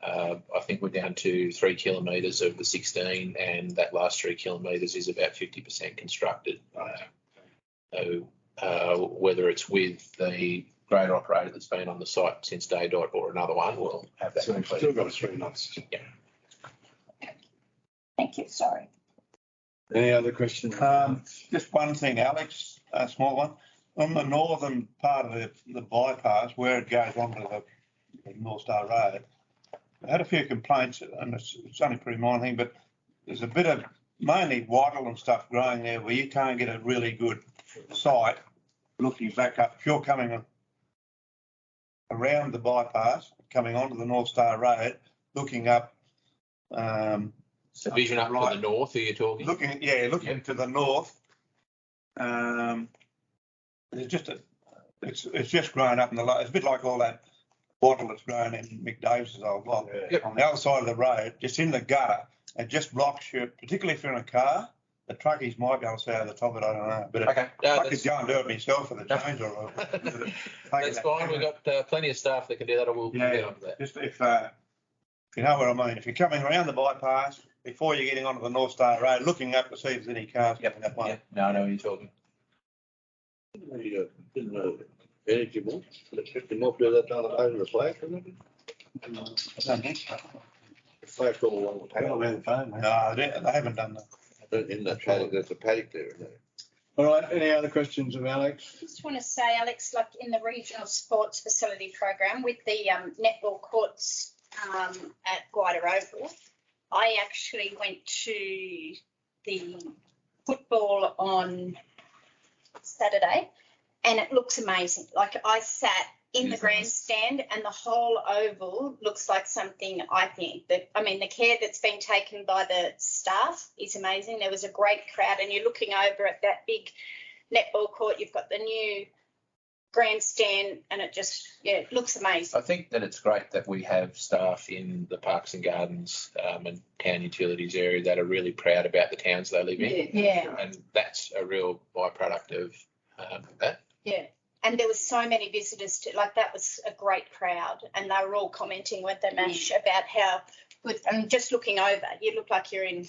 I think we're down to 3 kilometres of the 16, and that last 3 kilometres is about 50% constructed. So whether it's with the grader operator that's been on the site since day dot or another one, we'll have that completed. Still got 3 months. Yeah. Thank you, sorry. Any other questions? Just one thing, Alex, a small one. On the northern part of the bypass, where it goes onto the North Star Road, I had a few complaints, and it's only a pretty minor thing, but there's a bit of mainly wattle and stuff growing there where you can't get a really good sight looking back up. If you're coming around the bypass, coming onto the North Star Road, looking up. So vision up to the north, are you talking? Looking to the north. It's just grown up in the it's a bit like all that wattle that's grown in Mick Davis's old block. On the other side of the road, just in the gutter, it just blocks you, particularly if you're in a car. The truckies might be able to see over the top of it, I don't know. But I could go and do it myself for the change or That's fine. We've got plenty of staff that can do that. We'll get onto that. Just if you know what I mean, if you're coming around the bypass, before you're getting onto the North Star Road, looking up to see if there's any cars coming that way. Yeah. No, I know what you're talking. Energy more, electricity more, do that down the line of the flag, isn't it? The flag's all along the Hang on, town. man, phone, man. No, they haven't done that. In that paddock, there's a paddock there, isn't there? All right, any other questions of Alex? I just want to say, Alex, like in the regional sports facility program with the netball courts at Guida Oval, I actually went to the football on Saturday and it looks amazing. Like I sat in the grandstand and the whole oval looks like something I think that, I mean, the care that's been taken by the staff is amazing. There was a great crowd and you're looking over at that big netball court. You've got the new grandstand and it just, it looks amazing. I think that it's great that we have staff in the parks and gardens and town utilities area that are really proud about the towns they live in. Yeah. And that's a real byproduct of that. Yeah. And there was so many visitors to, like that was a great crowd and they were all commenting, weren't they, Mash, about how good, and just looking over, you look like you're in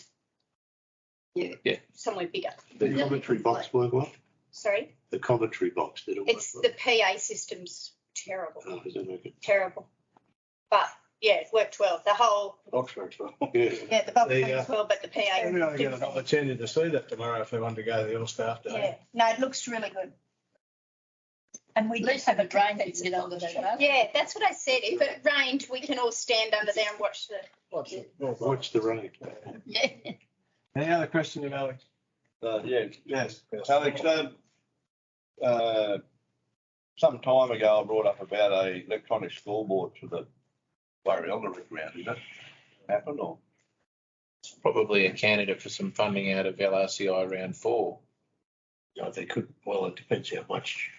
somewhere bigger. The commentary box work well? Sorry? The commentary box did it work It's well? the PA system's terrible. Oh, is it okay? Terrible. But yeah, it worked well. The whole, Box works well. Yeah. yeah, the box The, works well, but the PA. Maybe I get didn't. an opportunity to see that tomorrow if they want to go to the All-Staff Yeah, Day. no, it looks really good. And we At least have a drain to get under that. Yeah, that's what I said. If it rained, we can all stand under there and watch the. Watch the rain. Yeah. Any other questions of Alex? Yeah, Yes. Alex, some time ago I brought up about a electronic scoreboard for the Warriolga ground. Did that happen or? It's probably a candidate for some funding out of LRCI round 4. No, they could, well, it depends how much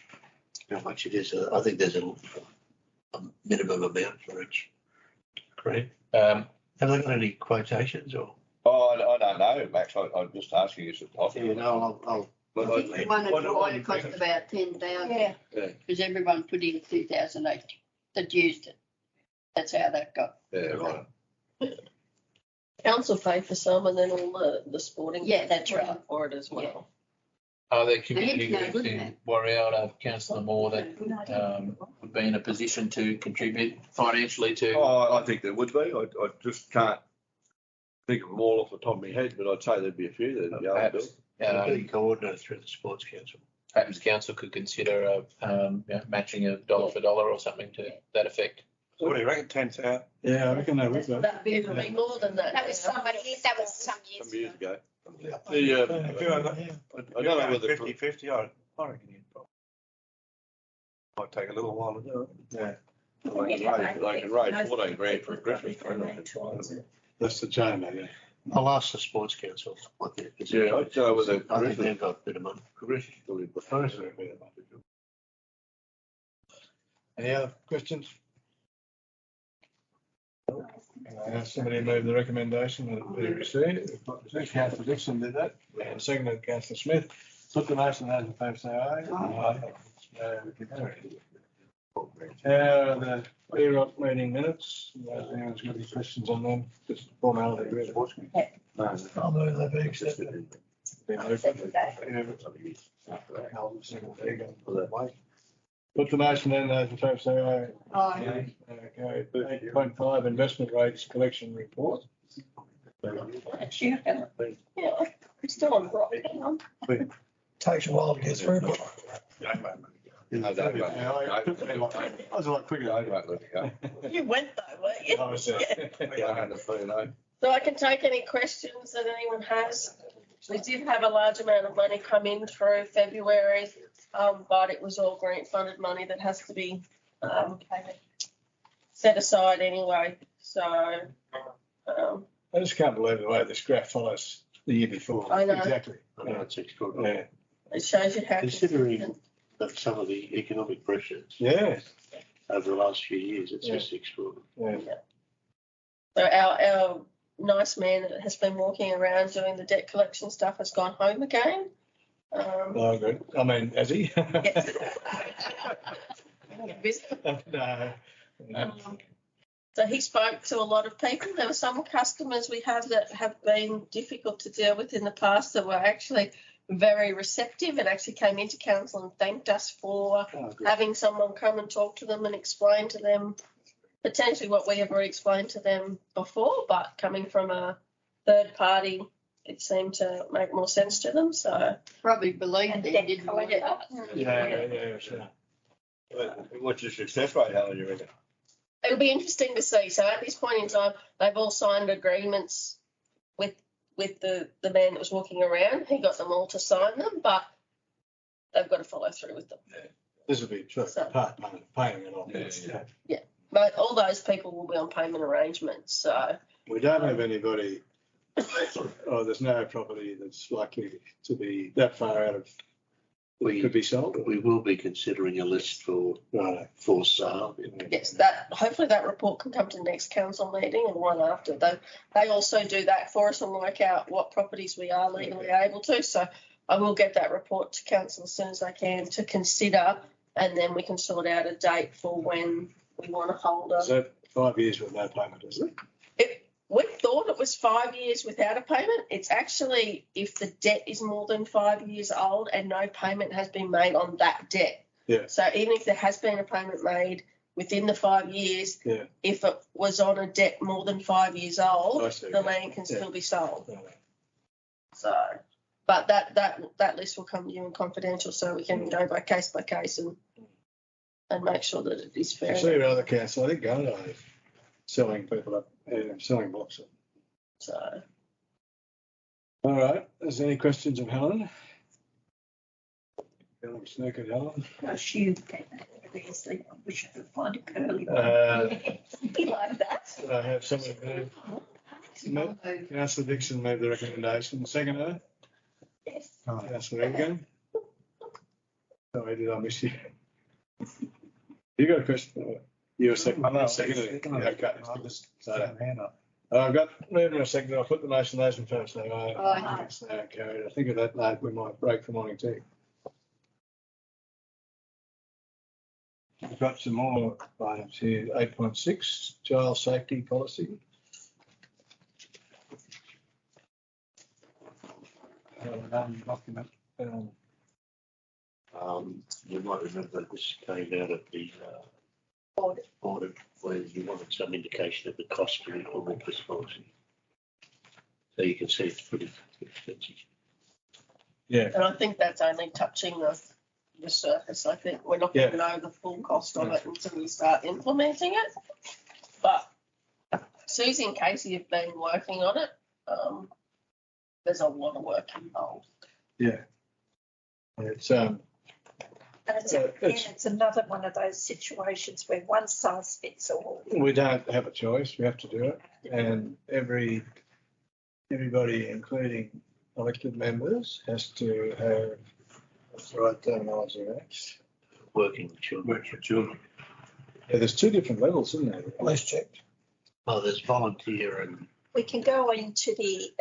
it is. I think there's a minimum amount for each. Correct. Have they got any quotations or? Oh, I don't know, Max. I'm just asking you. Yeah, no, I'll. I think one at Dwyer cost about 10,000. Yeah. Because everyone put in 2,008 that used it. That's how that got. Yeah, right. Council paid for some and then all the sporting. Yeah, that's right. For it as well. Are there community I think groups no, in Warriolga, Councillor Moore, that would be in a position to contribute financially to? Oh, I think there would be. I just can't think of them all off the top of my head, but I'd say there'd be a few that you Perhaps, Be coordinated through the Sports Council. perhaps council could consider matching a dollar for dollar or something to that effect. What do you reckon, 10,000? Yeah, I reckon they would. Though. That'd be more than that. That was some years ago. I don't know whether 50-50, I reckon you'd probably. Might take a little while to do it. Yeah, They can raise 14 grand for a Christmas tree. that's the chamber, yeah. I'll ask the Sports Council what their position Yeah, I'd go with is. a I think Christmas. they've got a bit of money. Any other questions? Somebody move the recommendation that we received. Councillor Dixon did that, and seconded Councillor Smith. Put the motion, those in favour say aye. Aye. The EROC meeting minutes, anyone's got any questions on them? Just formality, really. No. I'll move that be accepted. Put the motion in, those in favour say aye. Aye. Okay, 8.5 investment rates collection report. Yeah, it's still on rock. Hang on. Takes a while to get through, but No, don't vote. I was a lot quicker. Don't vote, let it go. You went though, weren't you? I was, So I can take any questions that anyone has. We did have a large amount of money come in through February, but it was all grant funded money that has to be set aside anyway. So I just can't believe the way this graph follows the year before. I know. Exactly. I know it's extraordinary. Yeah. it shows you how. Considering that some of the economic pressures Yeah. over the last few years, it's Yeah. just extraordinary. Yeah. So our nice man that has been walking around doing the debt collection stuff has gone home again. Oh, good. I mean, has he? visit. No. So he spoke to a lot of people. There were some customers we have that have been difficult to deal with in the past that were actually very receptive and actually came into council and thanked us for having someone come and talk to them and explain to them potentially what we have already explained to them before, but coming from a third party, it seemed to make more sense to them. So Probably believed they didn't want it. Yeah, sure. What's your success rate, Helen, you reckon? it'll be interesting to see. So at this point in time, they've all signed agreements with the man that was walking around. He got them all to sign them, but they've got to follow through with them. Yeah. This will be part paying it off. Yeah. But all those people will be on payment arrangements. So we don't have anybody. There's no property that's likely to be that far out of. Could be sold. We will be considering a list for sale. Yes, that hopefully that report can come to the next council meeting and one after. They also do that for us and work out what properties we are legally able to. So I will get that report to council as soon as I can to consider, and then we can sort out a date for when we want to hold Is that 5 years with no payment, is it? We thought it was 5 years without a payment. It's actually if the debt is more than 5 years old and no payment has been made on that debt. Yeah. So even if there has been a payment made within the 5 years, if it was on a debt more than 5 years old, the land can still be sold. So, but that list will come to you in confidential, so we can go by case and make sure that it is fair. I see your other council, I think Gunnedah is selling people up, selling blocks up. So. All right, is there any questions of Helen? Helen Snooker, Helen? No, she came out obviously. I wish I could find a curly one. Be like that. I have someone move. Councillor Dixon made the recommendation. Seconder? Yes. Councillor Egan? Sorry, did I miss you? You got a question? You're second. Okay. I've got moved in a second. I'll put the motion. Those in favour say aye. Carried. I think at that note we might break for morning tea. We've got some more items here. 8.6 child safety policy. Document. You might remember this came out of the audit where you wanted some indication of the cost to implement this policy. So you can see it's pretty expensive. Yeah. And I think that's only touching the surface. I think we're not going to know the full cost of it until we start implementing it. But Susie and Casey have been working on it. There's a lot of work involved. Yeah. It's it's another one of those situations where one size fits all. We don't have a choice. We have to do it, and everybody, including elected members, has to have what's the right terminology, right? Working with children. Yeah, there's two different levels, isn't there? Police check. Oh, there's volunteer and. We can go into the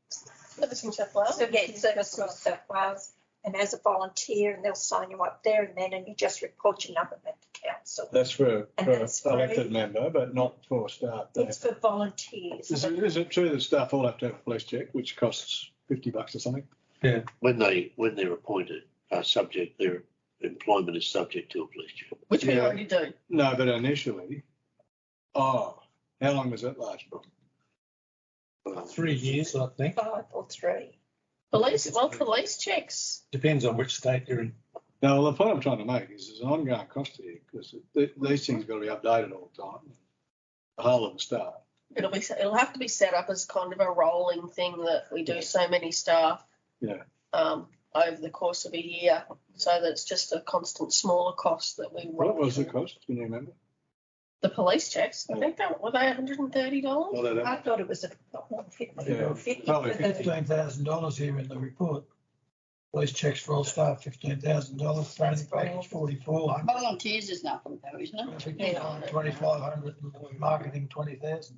Service New South Wales. Service New South Wales. And as a volunteer, and they'll sign you up there and then, and you just report your number back to council. That's for elected member, but not for staff. It's for volunteers. Is it true that staff all have to have a police check, which costs $50 or something? Yeah. When they're appointed, their employment is subject to a police check. Which we already do. No, but initially, how long does that last? 3 years, I think. 5 or 3. Police checks. Depends on which state you're in. No, the point I'm trying to make is there's an ongoing cost here because these things got to be updated all the time. The whole of the staff. It'll have to be set up as kind of a rolling thing that we do so many staff. Yeah. Over the course of a year, so that it's just a constant smaller cost that we. What was the cost? Can you remember? The police checks. I think were they $130? I thought it was $15,000 here in the report. Police checks for all staff, $15,000. Training package, $4,400. Volunteers is nothing though, isn't it? $2,500. Marketing, $20,000.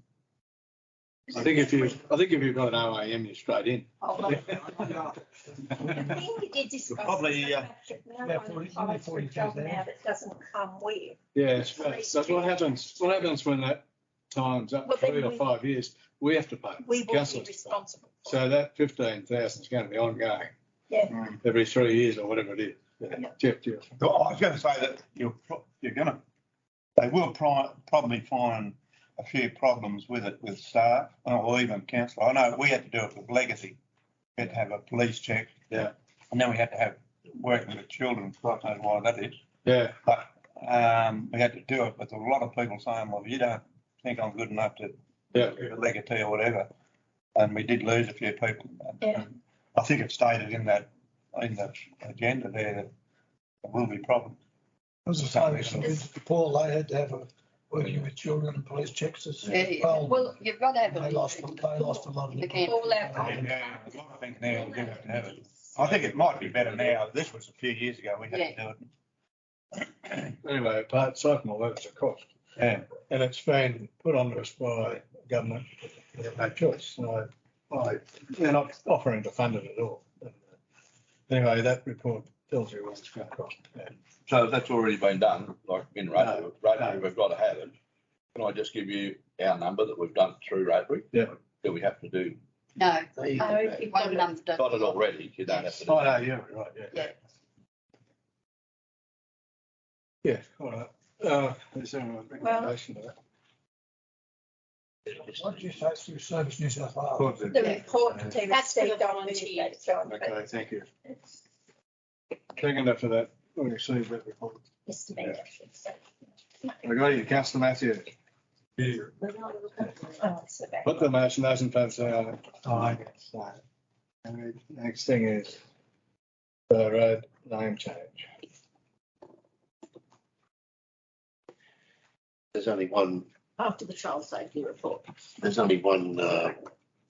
I think if you've got an OAM, you're straight in. The thing we did discuss. Probably, is the fact that no about one 40, applies for a 42 job there. now that doesn't come with. Yeah, that's what happens. What happens when that time's up, Well, then 3 or we- 5 years, we have to pay. We will be Council. responsible. So that 15,000 is going to be ongoing. Yeah. Every 3 years or whatever it is. Jeff. Well, I was going to say that they will probably find a few problems with it with staff or even council. I know we had to do it with Legacy. We had to have a police check. Yeah. And then we had to have working with children. God knows why that is. Yeah. But we had to do it with a lot of people saying, well, you don't think I'm good enough to Yeah. do a legatee or whatever. And we did lose a few people. Yeah. I think it's stated in the agenda there that there will be problems. It was the same with Paul, they had to have working with children and police checks as well. Well, you've got to have They it. lost a lot of They it. can't. All our Yeah, a lot of things now we do have to have it. I think it might be better now. This was a few years ago. We had to do it. Anyway, apart from all that, it's a cost. Yeah. And it's been put on us by government. We have no choice. So they're not offering to fund it at all. Anyway, that report tells you what it's going to cost. Yeah. So that's already been done, like in Rotary. Rotary, we've got to have it. Can I just give you our number that we've done through Rotary? Yeah. Do we have to do? No, you've one number. Got it already. You don't have to do Oh, it. no, yeah, right, yeah. Yeah. Yeah, all right. Is there a recommendation to that? What did you say through Service New South Wales? The report to That's for the received on volunteers. Okay, thank you. Second for that, we received that report. Mr. Mayor, I should say. I got you, Councillor Matthew. Oh, it's about- Put the motion, those in favour say aye. Aye. And the next thing is the road name change. There's only one, After the child safety report.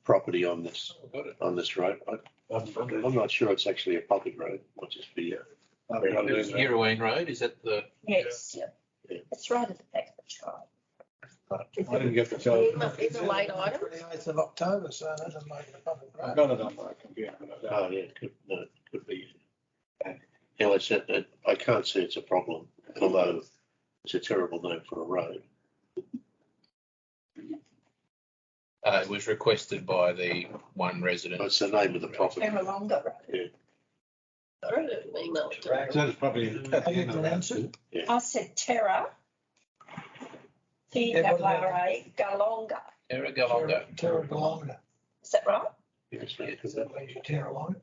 property on this road. I'm not sure it's actually a public road. It might just be Heroine Road, is that the? Yes, it's right at the back of the child. I didn't get the child. It's a late item. 28th of October, so that doesn't make it a public I road. got it on my computer. But I Oh, don't. yeah, it could be. Now, I can't see it's a problem, although it's a terrible name for a road. It was requested by the one resident. It's the name of the property. Terralonga Road. Yeah. I don't have an email to it. So it's probably at the Have you end of that. pronounced it? I said Terra. T-W-R-A, Galonga. Erregalonga. Terra Galonga. Is that right? Yes, Is that where you Terra along?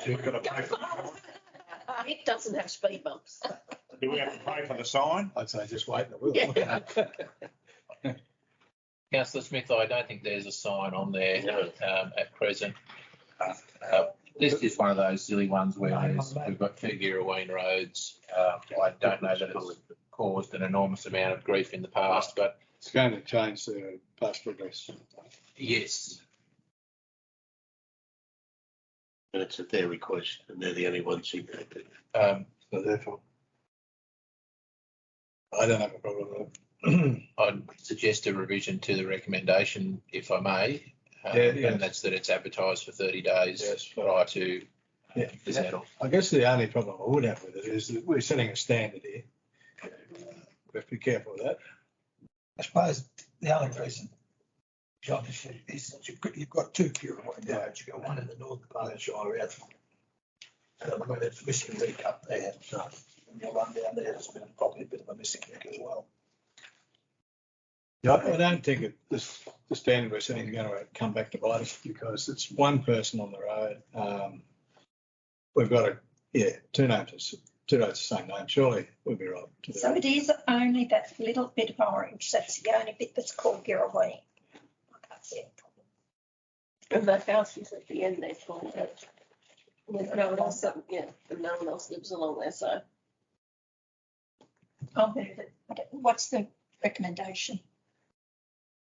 You've got to pay for it. It doesn't have speed bumps. Do we have to pay for the sign? I'd say just wait and it will. Yeah. Councillor Smith, I don't think there's a sign on there No. at present. This is one of those silly ones where we've got two Girraween roads. I don't know that it's caused an enormous amount of grief in the past, but It's going to change the postal address. yes, And it's at their request, and they're the only ones impacted. So therefore, I don't have a problem with it. I'd suggest a revision to the recommendation, if I may. Yes. And that's that it's advertised for 30 days Yes. prior to Yeah. this adult. I guess the only problem I would have with it is that we're setting a standard here. We have to be careful of that. I suppose the only reason, John, is that you've got two Kirrawee roads. You've got one in the northern part of the Shire out. Where there's missing link up there. So and the one down there, there's been probably a bit of a missing link as well. Yeah, I don't think the standard we're setting is going to come back to bite us because it's one person on the road. We've got two roads the same name. Surely we'll be right. to do So that. it is only that little bit of orange. That's the only bit that's called Girraween. I can't see it. And the house is at the end there, for it. No one else, and no one else lives along there, so. I'll move it. Okay, what's the recommendation?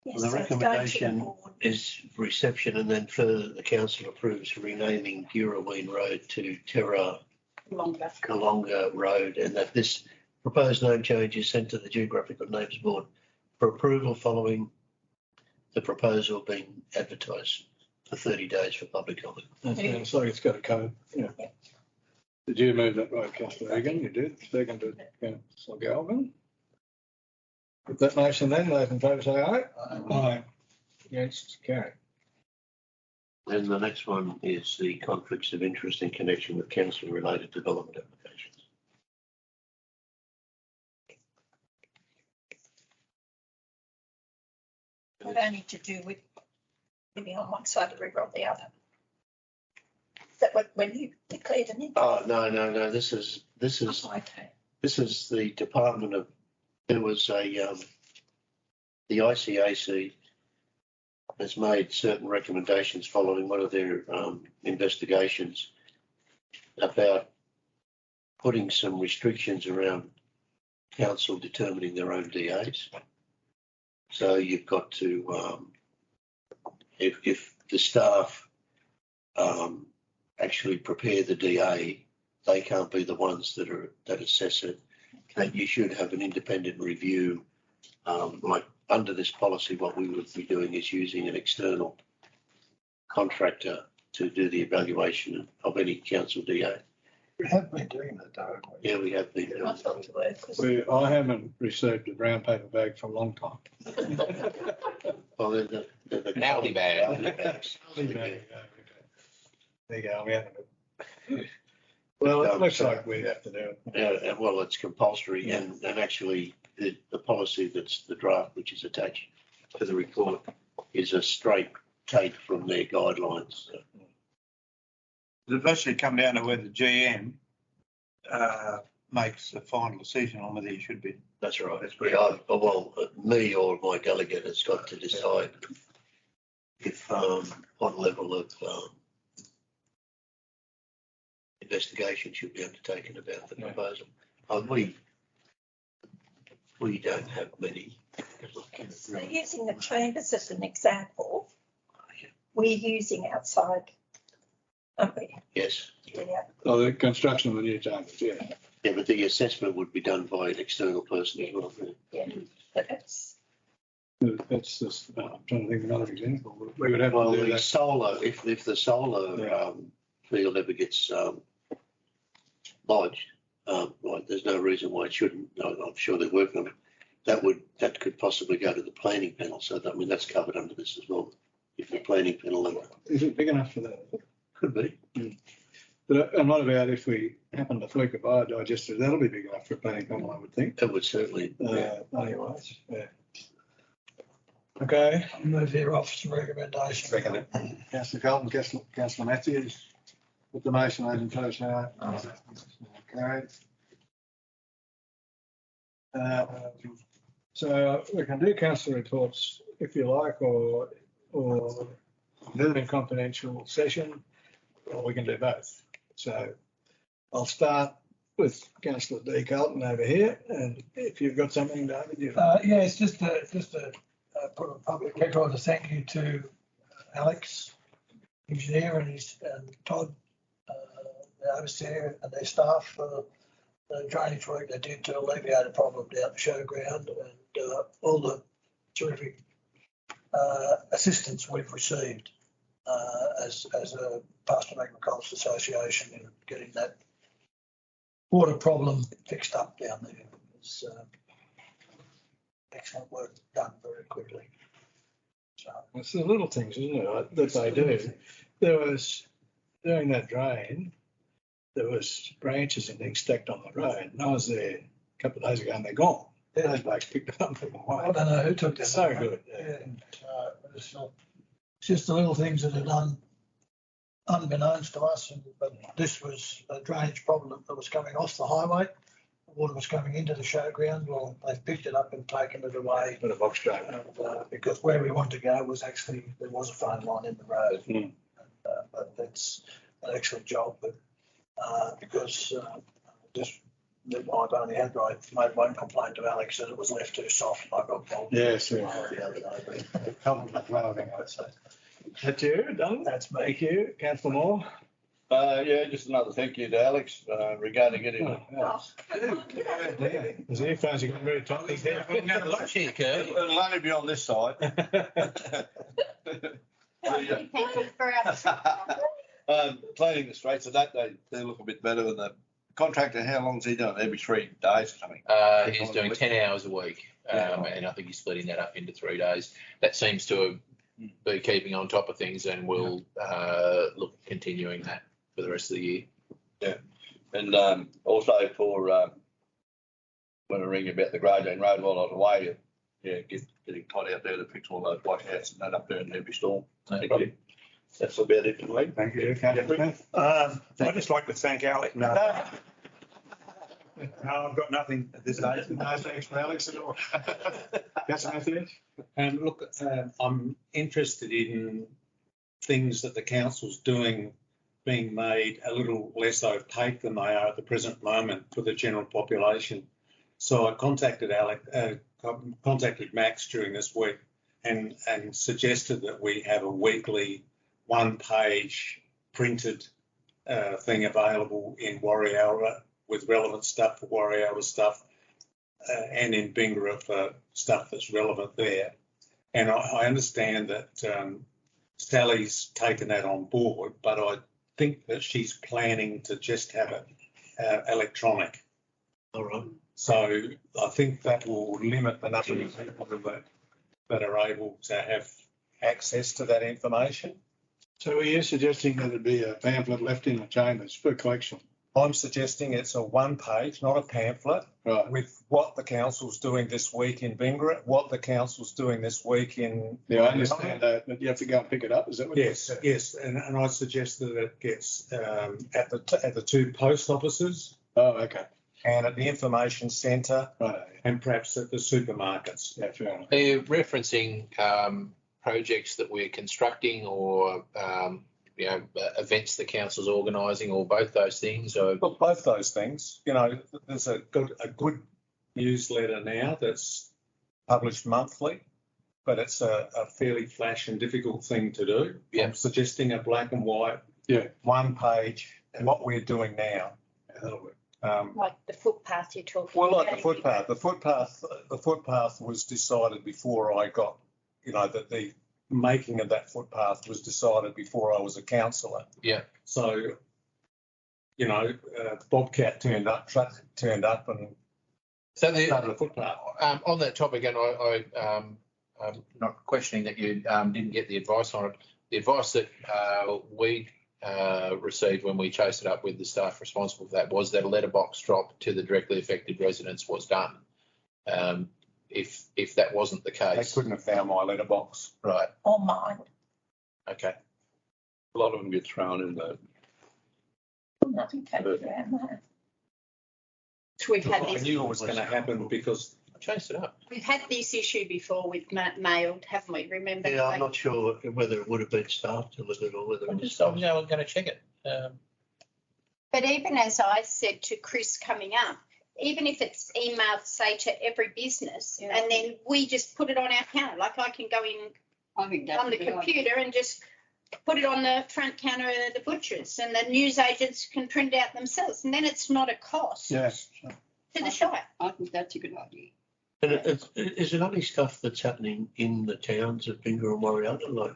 Yes, The so it's going to recommendation board. is reception and then further the council approves renaming Girraween Road to Longer. Kalonga Road, and that this proposed name change is sent to the Geographical Names Board for approval following the proposal being advertised for 30 days for public comment. It's like it's got a code, yeah. Did you move that right, Councillor Egan? You did. Seconded, Councillor Galvin. With that motion then, those in favour say aye. Aye. Against, carried. Then the next one is the conflicts of interest in connection with council-related development applications. But only to do with living on one side of the river or the other. Is that when you declared an interest? Oh, no. This is Okay. This is the Department of, there was the ICAC has made certain recommendations following one of their investigations about putting some restrictions around council determining their own DAs. So you've got to, if the staff actually prepare the DA, they can't be the ones that assess it. And you should have an independent review. Like under this policy, what we would be doing is using an external contractor to do the evaluation of any council DA. We have been doing that, though. haven't we? Yeah, we have been doing I that. thought it was. I haven't received a brown paper bag for a long time. Well, they're the An Aldi bag. Aldi bags. There you go, we haven't. Well, it looks like we have to do it. Yeah, well, it's compulsory and actually the policy that's the draft, which is attached to the report, is a straight take from their guidelines. It'll eventually come down to whether the GM makes the final decision on whether he should be. That's right. Me or my delegate has got to decide if what level of investigation should be undertaken about the proposal. We don't have many. So using the chambers as an example, we're using outside, aren't we? Yes. Yeah. Oh, the construction of the new chambers, yeah. Yeah, but the assessment would be done by an external person as well. Yeah, but it's. That's just, I'm trying to think of another example. We would have Well, to do the that. solar, if the solar field ever gets lodged, like there's no reason why it shouldn't. I'm sure they're working on it. That could possibly go to the planning panel. So I mean that's covered under this as well. If the planning panel ever Is it big enough for that? could be. But and what about if we happen to fluke a biodigester? That'll be big enough for a planning panel, I would think. It would certainly. Anyways, yeah. Okay. I'll move their officer recommendation. Second. Councillor Carlton, Councillor Matthews. With the motion, those in favour say aye. Carried. So we can do council reports if you like, or do them in confidential session, or we can do both. So I'll start with Councillor D. Carlton over here, and if you've got something, David, you. Yeah, it's just to put a public record of thank you to Alex, engineer, and Todd, the overseer, and their staff for the drainage work they did to alleviate a problem down the showground, and all the terrific assistance we've received as a Pastoral Agricultural Association in getting that water problem fixed up down there. It's excellent work done very quickly. So It's the little things, isn't it, that they do. There was, during that drain, there was branches and things stacked on the road. And I was there a couple of days ago and they're gone. Those blokes picked them up and took them away. I don't know who took them. So good. Yeah. It's just the little things that are done unbeknownst to us. But this was a drainage problem that was coming off the highway. The water was coming into the showground. Well, they've picked it up and taken it away. But a box drain. Because where we wanted to go was actually, there was a phone line in the road. Mm. But that's an excellent job. But because I've only had, I made one complaint to Alex that it was left too soft. I got bold. Yes. The other day, but That's you, done. that's me. Thank you. Councillor Moore. Yeah, just another thank you to Alex regarding getting. His earphones are getting very tight. He's there. It'll only be on this side. Thank you for Cleaning the streets and that, they look a bit better than the contractor. How long's he doing? Every 3 days or something? He's doing 10 hours a week, and I think he's splitting that up into 3 days. That seems to be keeping on top of things, and we'll look at continuing that for the rest of the year. Yeah, and also for when I ring about the Grosjean Road while I was away, getting tight out there to fix all those washouts and that up there in every storm. Thank you. That's about it for me. Thank you, Councillor. I'd just like to thank Alex. No, I've got nothing at this stage. No, thanks for Alex at all. Councillor Matthews? Look, I'm interested in things that the council's doing being made a little less opaque than they are at the present moment for the general population. So I contacted Max during this week and suggested that we have a weekly 1-page printed thing available in Warriora with relevant stuff for Warriora stuff and in Bingara for stuff that's relevant there. And I understand that Sally's taken that on board, but I think that she's planning to just have it electronic. All right. So I think that will limit the number of people that are able to have access to that information. So are you suggesting that it be a pamphlet left in the chambers for collection? I'm suggesting it's a 1-page, not a pamphlet, Right. with what the council's doing this week in Bingara, what the council's doing this week in. Yeah, I understand that, but you have to go and pick it up. Is that what? Yes, yes, and I suggest that it gets at the 2 post offices. Oh, okay. And at the information centre, Right. and perhaps at the supermarkets. Yeah, fair enough. Are you referencing projects that we're constructing or events the council's organising, or both those things? Or Look, both those things. You know, there's a good newsletter now that's published monthly, but it's a fairly flash and difficult thing to do. Yeah. I'm suggesting a black and white, 1-page, and what we're doing now. That'll work. like the footpath you're talking Well, about. like the footpath was decided before I got, that the making of that footpath was decided before I was a councillor. Yeah. So, Bobcat turned up and so started a footpath. on that topic, and I'm not questioning that you didn't get the advice on it. The advice that we received when we chased it up with the staff responsible for that was that a letterbox drop to the directly affected residents was done. If that wasn't the They case, couldn't have found my letterbox. right? Or mine. Okay. A lot of them get thrown in the. Nothing came around that. So we've had I this, knew it was going to happen because I chased it up. we've had this issue before with mailed, haven't we? Remember? Yeah, I'm not sure whether it would have been staff delivered or whether I it was. was going to check it. But even as I said to Chris coming up, even if it's emailed, say, to every business, and then we just put it on our counter, like I can go in I think that's on the a good computer and just put it on the front counter of the butchers, and the news agents can print it out themselves, and then it's not a cost Yes. to the shire. I think that's a good idea. And is it only stuff that's happening in the towns of Bingara and Warrior, like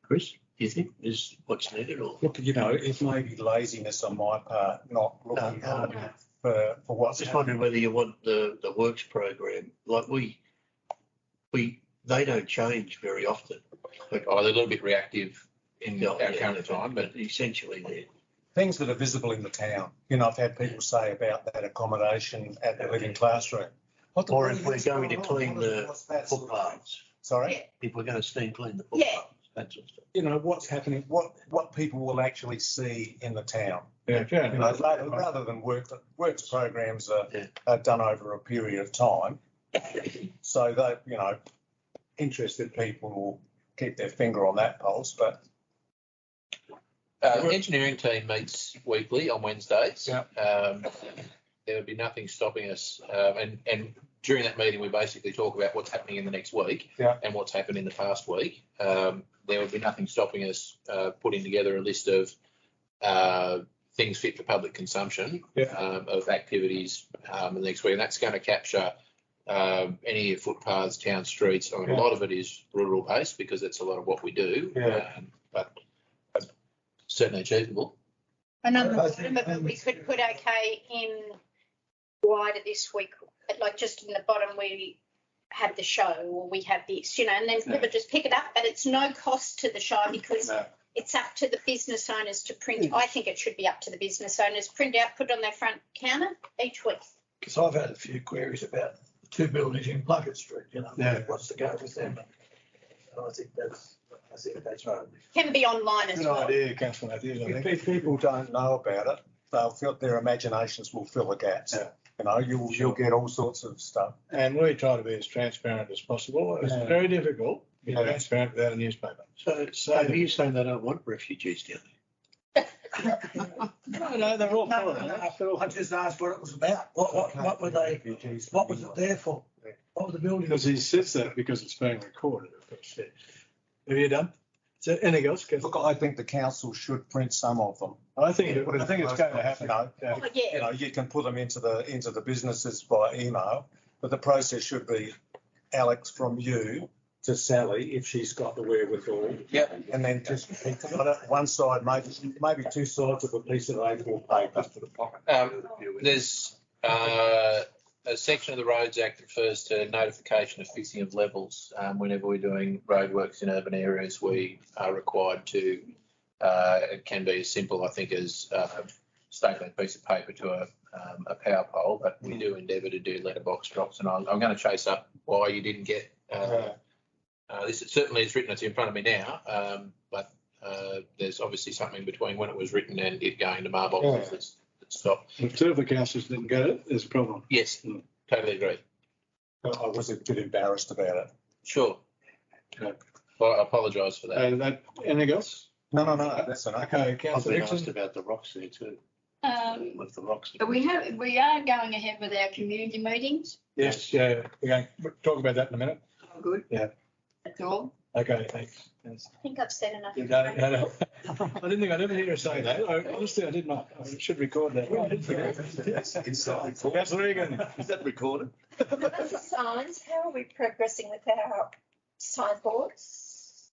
Chris? Do you think is what's needed, or? look, it may be laziness on my part, not looking hard enough for I what's was just wondering whether you want the works program, like they don't change very often. But they're a little bit reactive in our current time, but essentially they're. things that are visible in the town. I've had people say about that accommodation at the living classroom. Or if we're going to clean the footpaths, Sorry? if we're going to steam clean the Yeah. footpaths, that sort of stuff. What's happening, what people will actually see in the town. Yeah, fair enough. Rather than works programs are done over a period of time. So that, interested people will keep their finger on that pulse, but. the engineering team meets weekly on Wednesdays. Yeah. There would be nothing stopping us, and during that meeting we basically talk about what's happening in the next week and what's happened in the past week. There would be nothing stopping us putting together a list of things fit for public consumption Yeah. of activities the next week, and that's going to capture any footpaths, town streets. I mean, a lot of it is rural based because that's a lot of what we do, but certainly achievable. And on the bottom of it, we could put okay in wider this week, like just in the bottom we have the show or we have this, you know, and then people just pick it up, but it's no cost to the show because it's up to the business owners to print. I think it should be up to the business owners, print out, put on their front counter each week. Because I've had a few queries about the two buildings in Plunkett Street, you know, what's the go with them? And I think that's right. Can be online as Good well. idea, Councillor Matthews, I think. If people don't know about it, they'll feel their imaginations will fill the gaps. Yeah. You know, you'll get all sorts of stuff. And we try to be as transparent as possible. It's very difficult to be transparent without a newspaper. So are you saying they don't want refugees down there? No, they're all for it. I just asked what it was about. What were they, what was it there for? What was the building? Because he says that because it's being recorded, of course. Have you done? Is there anything else? Look, I think the council should print some of them. I think it's going to happen. You know, you can put them into the businesses by email, but the process should be Alex from you to Sally if she's got the wherewithal. Yeah. And then just one side, maybe two sides of a piece of A4 paper. There's a section of the Roads Act refers to notification of fixing of levels. Whenever we're doing roadworks in urban areas, we are required to, it can be as simple, I think, as stapling a piece of paper to a power pole, but we do endeavour to do letterbox drops, and I'm going to chase up why you didn't get this. Certainly it's written, it's in front of me now, but there's obviously something between when it was written and it going to mailboxes that's stopped. If two of the councillors didn't get it, there's a problem. Yes, totally agree. I was a bit embarrassed about it. Sure. Well, I apologise for that. Anything else? No, that's enough. Okay, I've Councillor been Nixon. asked about the rocks there too. With the rocks. We are going ahead with our community meetings. Yes, yeah, we're going to talk about that in a minute. Oh, good. Yeah. That's all. Okay, thanks. Yes. I think I've said enough. You got it. I didn't think I'd ever hear her say that. Honestly, I did not. I should record that. Councillor Egan. Is that recorded? Signs, how are we progressing with our signboards?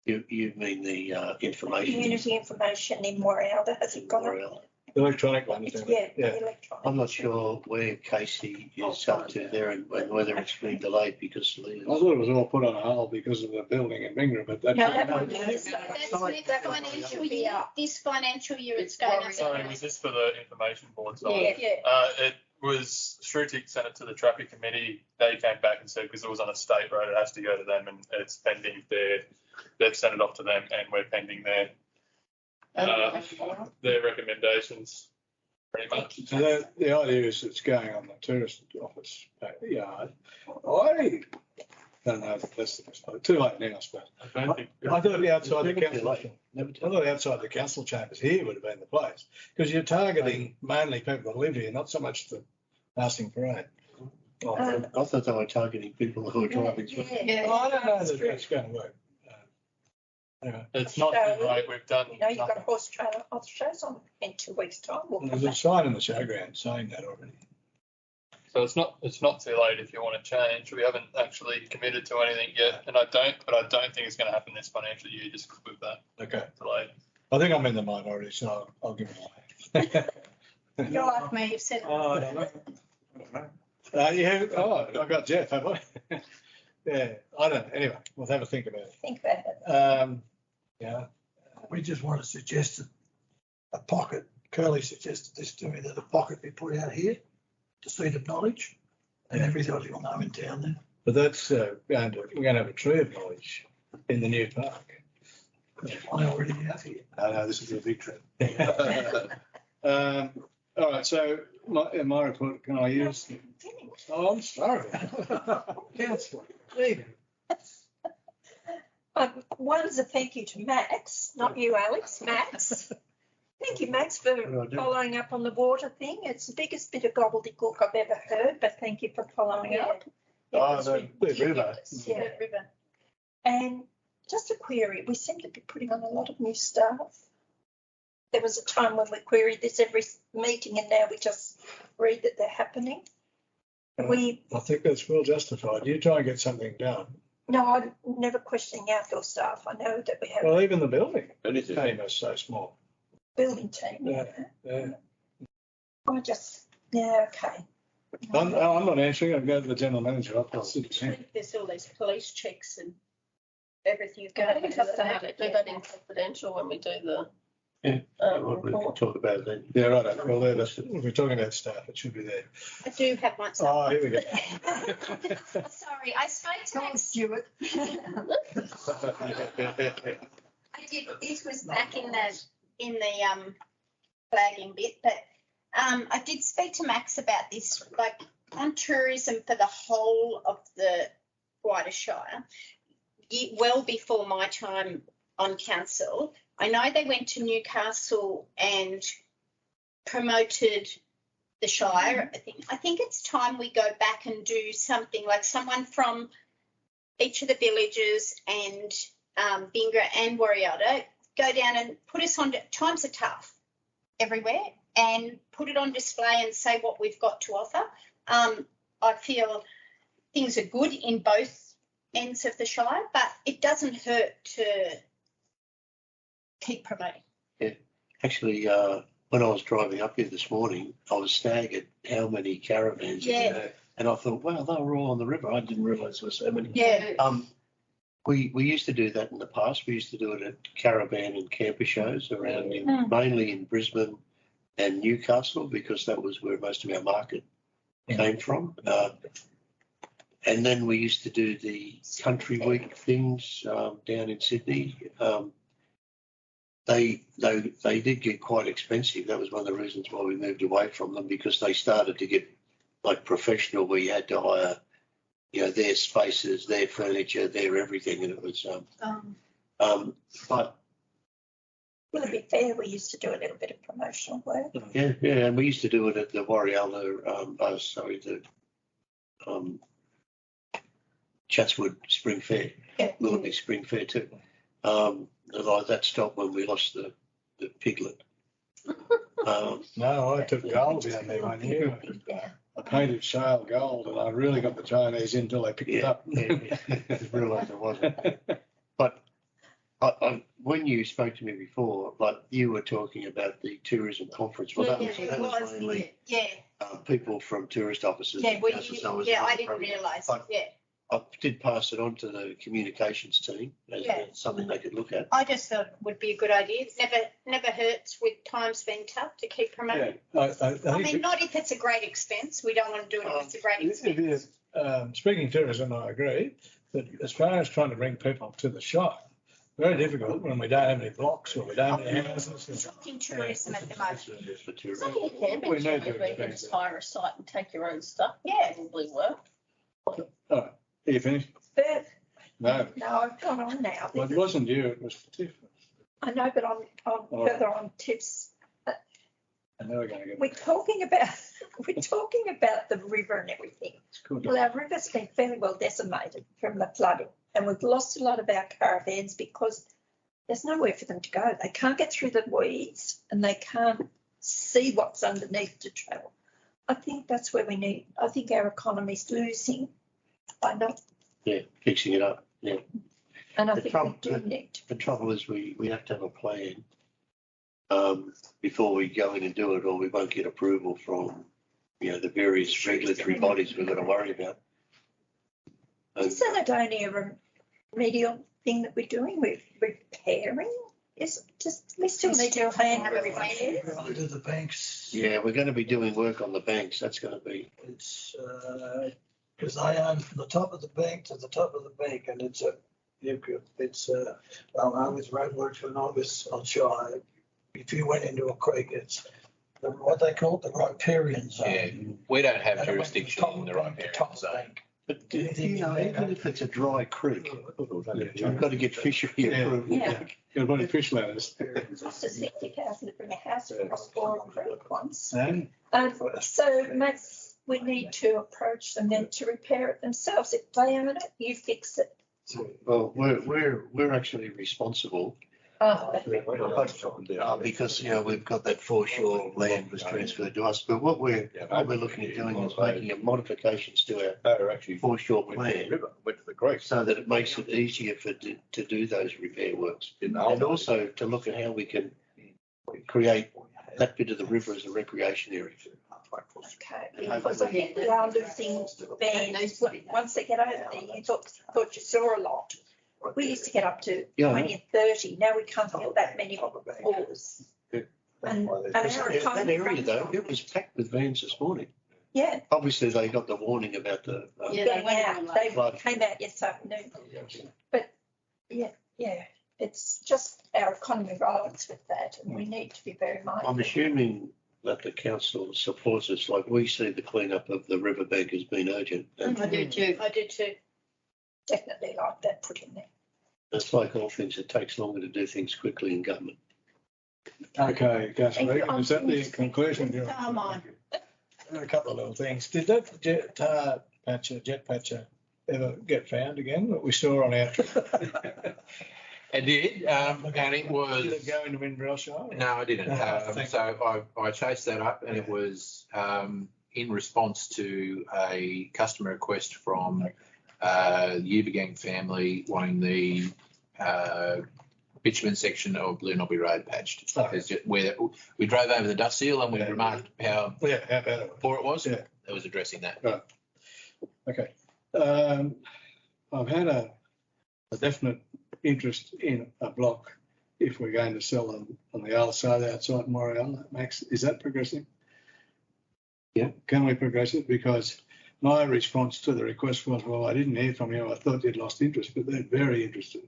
You mean the information? Community information in Warialda, has it gone up? The electronic one. Yeah, the electronic. I'm not sure where Casey is up to there and whether it's been delayed because I thought it was all put on hold because of the building in Mingra, but that's. No, that one That's is. with the financial year. This financial year, it's going up. Sorry, was this for the information board side? Yeah. It was Shrutik sent it to the traffic committee. They came back and said because it was on a state road, it has to go to them, and it's pending they've sent it off to them, and we're pending their recommendations, pretty much. So the idea is it's going on the tourist office yard. I don't know if that's the best part. Too late now, I suppose. I thought the outside the council. I thought outside the council chambers here would have been the place because you're targeting mainly people that live here, not so much the passing parade. I thought they were targeting people who were driving through. Yeah. I don't know that that's going to work. Anyway. It's not too late. We've done. You know, you've got a horse trailer off shows on in 2 weeks' time. There's a sign in the showground saying that already. So it's not too late if you want to change. We haven't actually committed to anything yet, and I don't think it's going to happen this financial year just with that. Okay. Delayed. I think I'm in the minority, so I'll give it away. You're like me, you've said. I don't know. I got Jeff, have I? Yeah, I don't know. Anyway, we'll have a think about it. Think about it. Yeah. We just want to suggest a pocket. Curly suggested this to me, that a pocket be put out here, the seat of knowledge, and everybody will know in town then. But that's we're going to have a tree of knowledge in the new park. I already have here. No, this is a big tree. All right, so my report, can I use? Oh, I'm sorry. Councillor. One is a thank you to Max, not you, Alex, Max. Thank you, Max, for following up on the water thing. It's the biggest bit of gobbledygook I've ever heard, but thank you for following up. The river. Yeah. River. And just a query, we seem to be putting on a lot of new staff. there was a time when we queried this every meeting and now we just read that they're happening. I think that's well justified. You try and get something done. No, I'm never questioning outdoor staff. I know that we have Well, even the building Anything. team is so small. a building team. Yeah. I just, yeah, okay. I'm not answering. I'll go to the general manager. I'll sit down. There's all these police checks and everything's We going have to have it, do that in confidential when we do the We can report. talk about it then. Yeah, right. Well, if we're talking about staff, it should be there. I do have one. Oh, here we go. Sorry, I spoke to Max. Stuart. I did. This was back in the flagging bit, but I did speak to Max about this, like on tourism for the whole of the wider Shire, well before my time on council. I know they went to Newcastle and promoted the Shire. I think it's time we go back and do something like someone from each of the villages and Bingra and Warialda go down and put us on. Times are tough everywhere, and put it on display and say what we've got to offer. I feel things are good in both ends of the Shire, but it doesn't hurt to keep promoting. Yeah, actually, when I was driving up here this morning, I was staggered how many caravans Yeah. there. And I thought, wow, they were all on the river. I didn't realise there were so many. Yeah. We used to do that in the past. We used to do it at caravan and camper shows around, mainly in Brisbane and Newcastle, because that was where most of our market came from. And then we used to do the country week things down in Sydney. They did get quite expensive. That was one of the reasons why we moved away from them, because they started to get like professional, where you had to hire, their spaces, their furniture, their everything, and it was. But Will it be fair? We used to do a little bit of promotional work. yeah, and we used to do it at the Warialda, Chatswood Spring Fair, Willoughby Spring Fair too. Although that stopped when we lost the piglet. No, I took gold down there one year. I painted shale gold, and I really got the Chinese in until they picked it up. I realised it wasn't. But when you spoke to me before, like you were talking about the tourism conference. Well, that was mainly people from tourist offices. Yeah, I didn't realise. Yeah. I did pass it on to the communications team as something they could look at. I just thought it would be a good idea. It's never hurts with times being tough to keep promoting. I mean, not if it's a great expense. We don't want to do it if it's a great expense. It is. Speaking of tourism, I agree that as far as trying to bring people to the Shire, very difficult when we don't have any blocks or we don't have any houses. Shocking tourism at the moment. So you can We need to you can expand just hire a site and take your own stuff. Yeah. Probably work. All right. Are you finished? No. No, I've gone on now. Well, it wasn't you, it was Tiff. I know, but I'm further on tips. And now we're going to get. We're talking about the river and everything. Well, our river's been fairly well decimated from the flooding, and we've lost a lot of our caravans because there's nowhere for them to go. They can't get through the weeds and they can't see what's underneath to travel. I think that's where we need. I think our economy's losing by not. Yeah, fixing it up. Yeah. And I think we do need to. The trouble is we have to have a plan before we go in and do it, or we won't get approval from, the various regulatory bodies we've got to worry about. Is that only a remedial thing that we're doing? We're repairing? We still need to plan for repairs. To the banks. Yeah, we're going to be doing work on the banks. That's going to be. It's, because I own from the top of the bank to the top of the bank, and it's I was roadworks when I was on Shire. If you went into a creek, it's what they call the riparian zone. Yeah, we don't have jurisdiction in the riparian zone. But even if it's a dry creek, you've got to get fishery approval. Yeah. You've got fish ladders. Just a septic house to bring a house across Boral Creek once. And So Max, we need to approach them then to repair it themselves. If they own it, you fix it. Well, we're actually responsible Because, we've got that foreshore land was transferred to us, but what we're looking at doing is making a modifications to our foreshore plan so that it makes it easier to do those repair works. And also to look at how we can create that bit of the river as a recreation area. Okay, because I think we are losing bands. Once they get over there, you thought you saw a lot. We used to get up to 20 and 30. Now we can't get that many oars. And that area though, it was packed with vans this morning. Yeah. Obviously they got the warning about the They flood. came out yesterday afternoon. But yeah, it's just our economy rides with that, and we need to be very mindful. I'm assuming that the council supports us, like we see the cleanup of the riverbank has been urgent. And I do too. Definitely like that put in there. it's like all things, it takes longer to do things quickly in government. Okay, Councillor Regan, is that the conclusion? A couple of little things. Did that jet patcher ever get found again that we saw on our trip? I did, and it was. Did it go into Inverell? No, I didn't. So I chased that up, and it was in response to a customer request from the Ubergang family wanting the bitumen section of Blue Knobby Road patched. Where we drove over the dust seal and we remarked how poor it was. Yeah, that was addressing that. Right. Okay. I've had a definite interest in a block if we're going to sell them on the other side outside Morion. Max, is that progressing? Yeah. Can we progress it? Because my response to the request was, well, I didn't hear from you. I thought you'd lost interest, but they're very interested.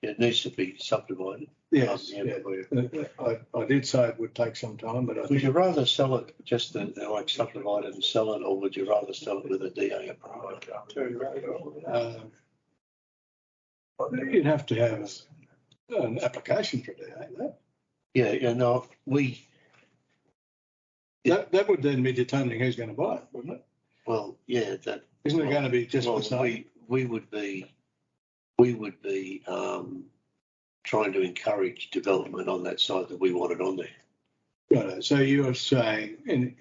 It needs to be subdivided. Yes. I did say it would take some time, but would you rather sell it just like subdivide it and sell it, or would you rather sell it with a DA approval? You'd have to have an application for DA, though. Yeah, no, that would then be determining who's going to buy it, wouldn't it? Well, yeah, that isn't it going to be just for sale? We would be trying to encourage development on that site that we wanted on there. Right. So you're saying in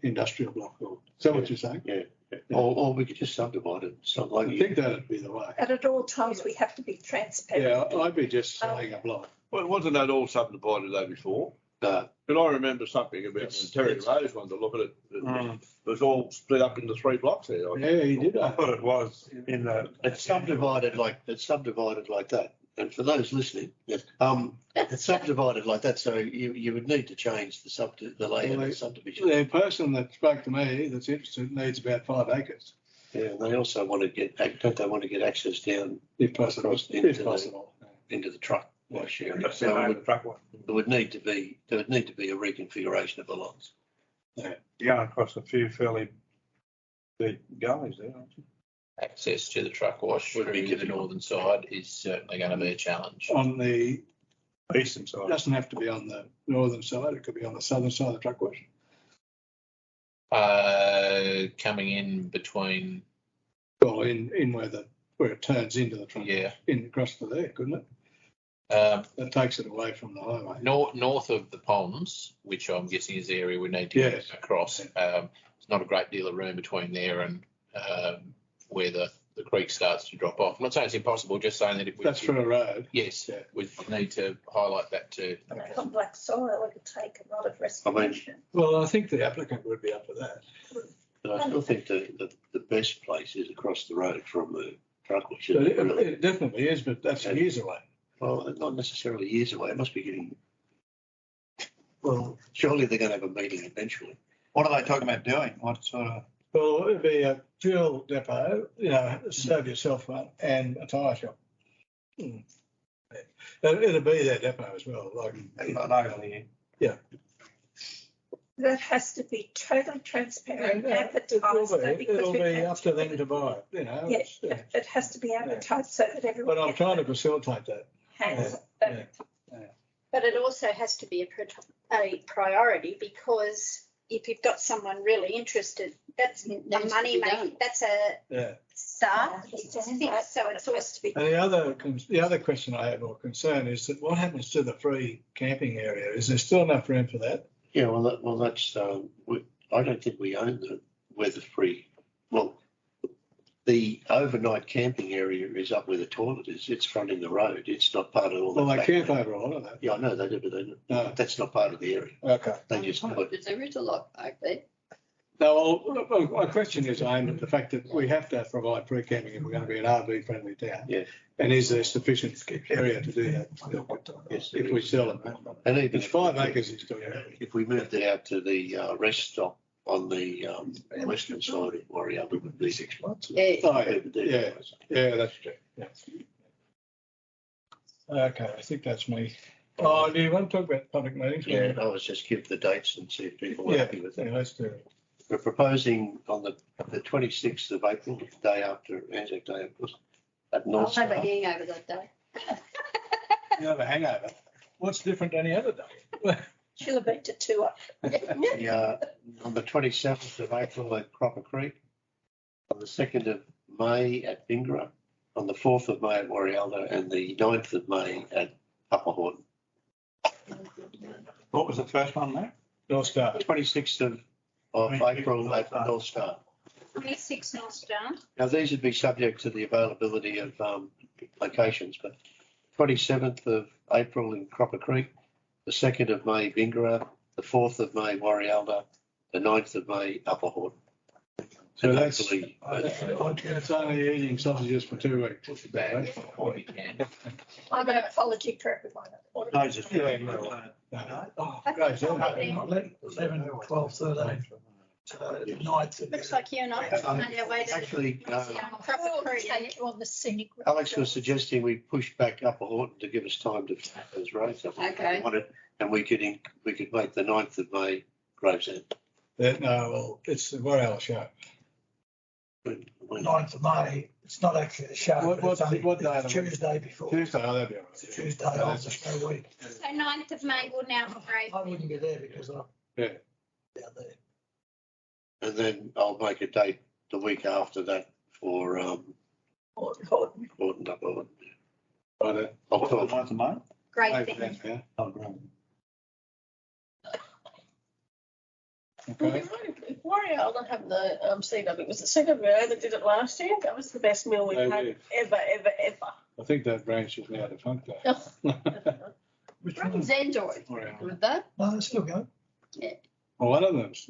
industrial block, is that what you're saying? Yeah. Or we could just subdivide it. So like I think that'd be the way. And at all times we have to be transparent. Yeah, I'd be just selling a block. Well, wasn't that all subdivided though before? No. But I remember something about when Terry Rose wanted to look at it. It was all split up into 3 blocks there. Yeah, he did. I thought it was in the. It's subdivided like that. And for those listening, it's subdivided like that. So you would need to change the layout of the subdivision. The person that spoke to me that's interested needs about 5 acres. Yeah, they also want to get access down if possible into the truck. So there would need to be a reconfiguration of the lots. Yeah, you're going across a few fairly deep gullies there, aren't you? Access to the truck wash through the northern side is certainly going to be a challenge. On the eastern side. It doesn't have to be on the northern side, it could be on the southern side of the truck wash. Coming in between. Well, in where it turns into the truck. Yeah. In across to there, couldn't it? That takes it away from the highway. North of the ponds, which I'm guessing is the area we need to get across. There's not a great deal of room between there and where the creek starts to drop off. I'm not saying it's impossible, just saying that if we... That's for a road. Yes, we need to highlight that too. On black soil, it would take a lot of restoration. Well, I think the applicant would be up for that. But I still think the best place is across the road from the truck wash. It definitely is, but that's years away. Well, not necessarily years away. It must be getting... Well, surely they're going to have a meeting eventually. What are they talking about doing? What sort of... Well, it'd be a fuel depot, save yourself one, and a tyre shop. It'll be their depot as well. Yeah. That has to be totally transparent, advertised. It'll be up to them to buy it, Yes, it has to be advertised so that everyone. But I'm trying to facilitate that. But it also has to be a priority, because if you've got someone really interested, that's a money making. That's start. Yeah, It's fixed, so it's all. supposed to be. And the other question I have or concern is that what happens to the free camping area? Is there still enough room for that? Yeah, that's, I don't think we own where the free, well, the overnight camping area is up where the toilet is. It's fronting the road. It's not part of all that. Well, they camp over all of that. Yeah, I know they do, but they, No. that's not part of the area. Okay. They just put, Because there is a lot back there. No, well, my question is aimed at the fact that we have to provide free camping if we're going to be an RV friendly town. Yeah. And is there sufficient area to do that? yes, If we sell it. and even It's 5 acres is still. if we moved it out to the rest stop on the western side of Warrior, it would be 6 months. Yeah. Oh, yeah, yeah, that's true. Yeah. Okay, I think that's me. Oh, do you want to talk about public meetings? Yeah, I was just give the dates and see if people were happy with Yeah, it. let's do it. We're proposing on the 26th of April, the day after Anzac Day, of course, at I'll North have a Star. hangover that day. You have a hangover. What's different any other day? She'll have been to 2 On the 27th of April at Cropper Creek, on the 2nd of May at Bingra, on the 4th of May at Warialda, and the 9th of May at Upper Horton. What was the first one there? North Star. 26th of April at North Star. 26 North Star. Now, these would be subject to the availability of locations, but 27th of April in Cropper Creek, the 2nd of May Bingra, the 4th of May Warialda, the 9th of May Upper Horton. So And that's, hopefully, it's only eating sausages for 2 weeks. It's bad. I'm an apology for everyone. No, just. Oh, great. 11, 12, 13. So 9th. Looks like you and I are on our way to. Actually, Take you on the scenic. route. Alex was suggesting we push back Upper Horton to give us time to finish those roads up. Okay. And we could make the 9th of May Gravesend. No, well, it's the Warrell show. 9th of May, it's not actually the show, What- but it's only what day it's of the week? Tuesday before. Tuesday, oh, that'd be all It's right. Tuesday after show week. So 9th of May will now be great. I wouldn't be there because I'm Yeah. down there. And then I'll make a date the week after that for Horton. Horton Upper Horton. Right, I'll What's the talk. 9th of May? Great thing. yeah. Oh, great. Okay. If Warrior don't have the CW, was it CWA that did it last year? That was the best meal we've They had did. ever. I think that branch is now defunct though. Which Runs one? Android Warrell. with that. No, they still go. Well, one of them's,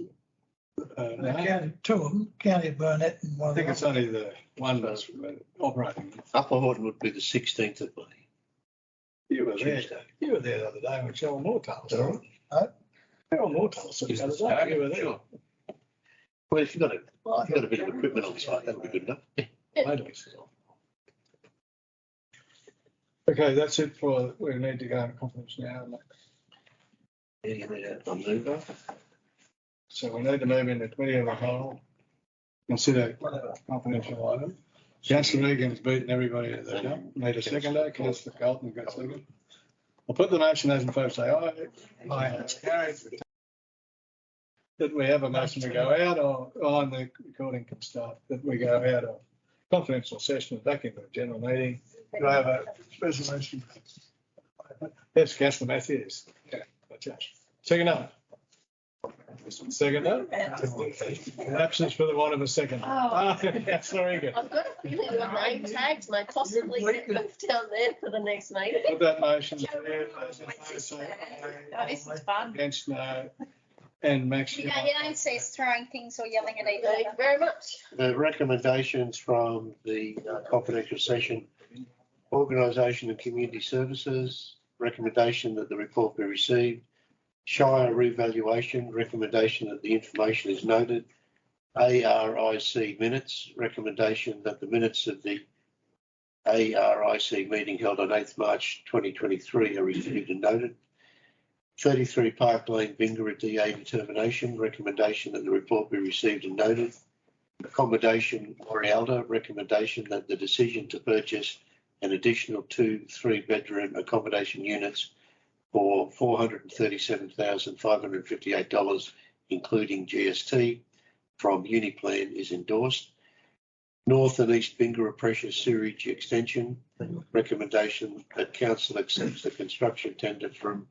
The no, county, 2 of them, County of Burnett and one I of think the it's other. only the one that's operating. Upper Horton would be the 16th of May. You were there. Tuesday. You were there the other day when Cheryl Moore told us. All right. Huh? Cheryl Moore told us the other day. You were there. Sure. Well, if you've got a bit of equipment on site, that would be good enough. Maybe. Okay, that's it for, we need to go into conference now. So we need to move into committee of the whole. Consider confidential item. Councillor Egan's beaten everybody at the jump. Need a seconder. Councillor Carlton got second. I'll put the motion as in favor, say aye. Aye. It's carried. That we have a motion to go out or on the recording can start, that we go out of confidential session back into the general meeting. Do I have a resolution? Yes, Councillor Matthews. Yeah, gotcha. Seconder. Seconder. Absence for the want of a second. Oh. Councillor Egan. I've got a feeling your name tags may possibly get moved down there for the next meeting. Put that motion there. Those in favour say Oh, this is fun. against no. And Max. You don't see us throwing things or yelling at each Thank you other. very much. The recommendations from the confidential session, organisation and community services, recommendation that the report be received. Shire revaluation, recommendation that the information is noted. ARIC minutes, recommendation that the minutes of the ARIC meeting held on 8th March 2023 are received and noted. 33 Park Lane, Bingra DA determination, recommendation that the report be received and noted. Accommodation, Warialda, recommendation that the decision to purchase an additional 2 3-bedroom accommodation units for $437,558, including GST, from Uniplan is endorsed. North and East Bingara Pressure Sewerage Extension. Recommendation that council accepts the construction tender from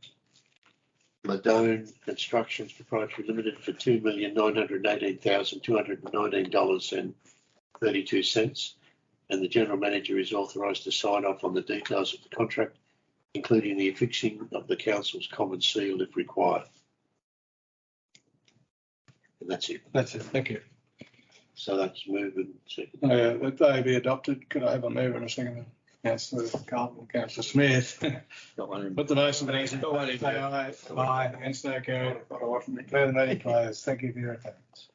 Ladone Constructions Proprietary Limited for $2,918,219.32, and the general manager is authorised to sign off on the details of the contract, including the affixing of the council's common seal if required. And that's it. That's it. Thank you. So that's moved and seconded. That they be adopted. Could I have a move and a second? Councillor Carlton, Councillor Smith. Put the motion, please. Say aye. Aye. Against, no carried. Declare the meeting closed. Thank you for your attendance.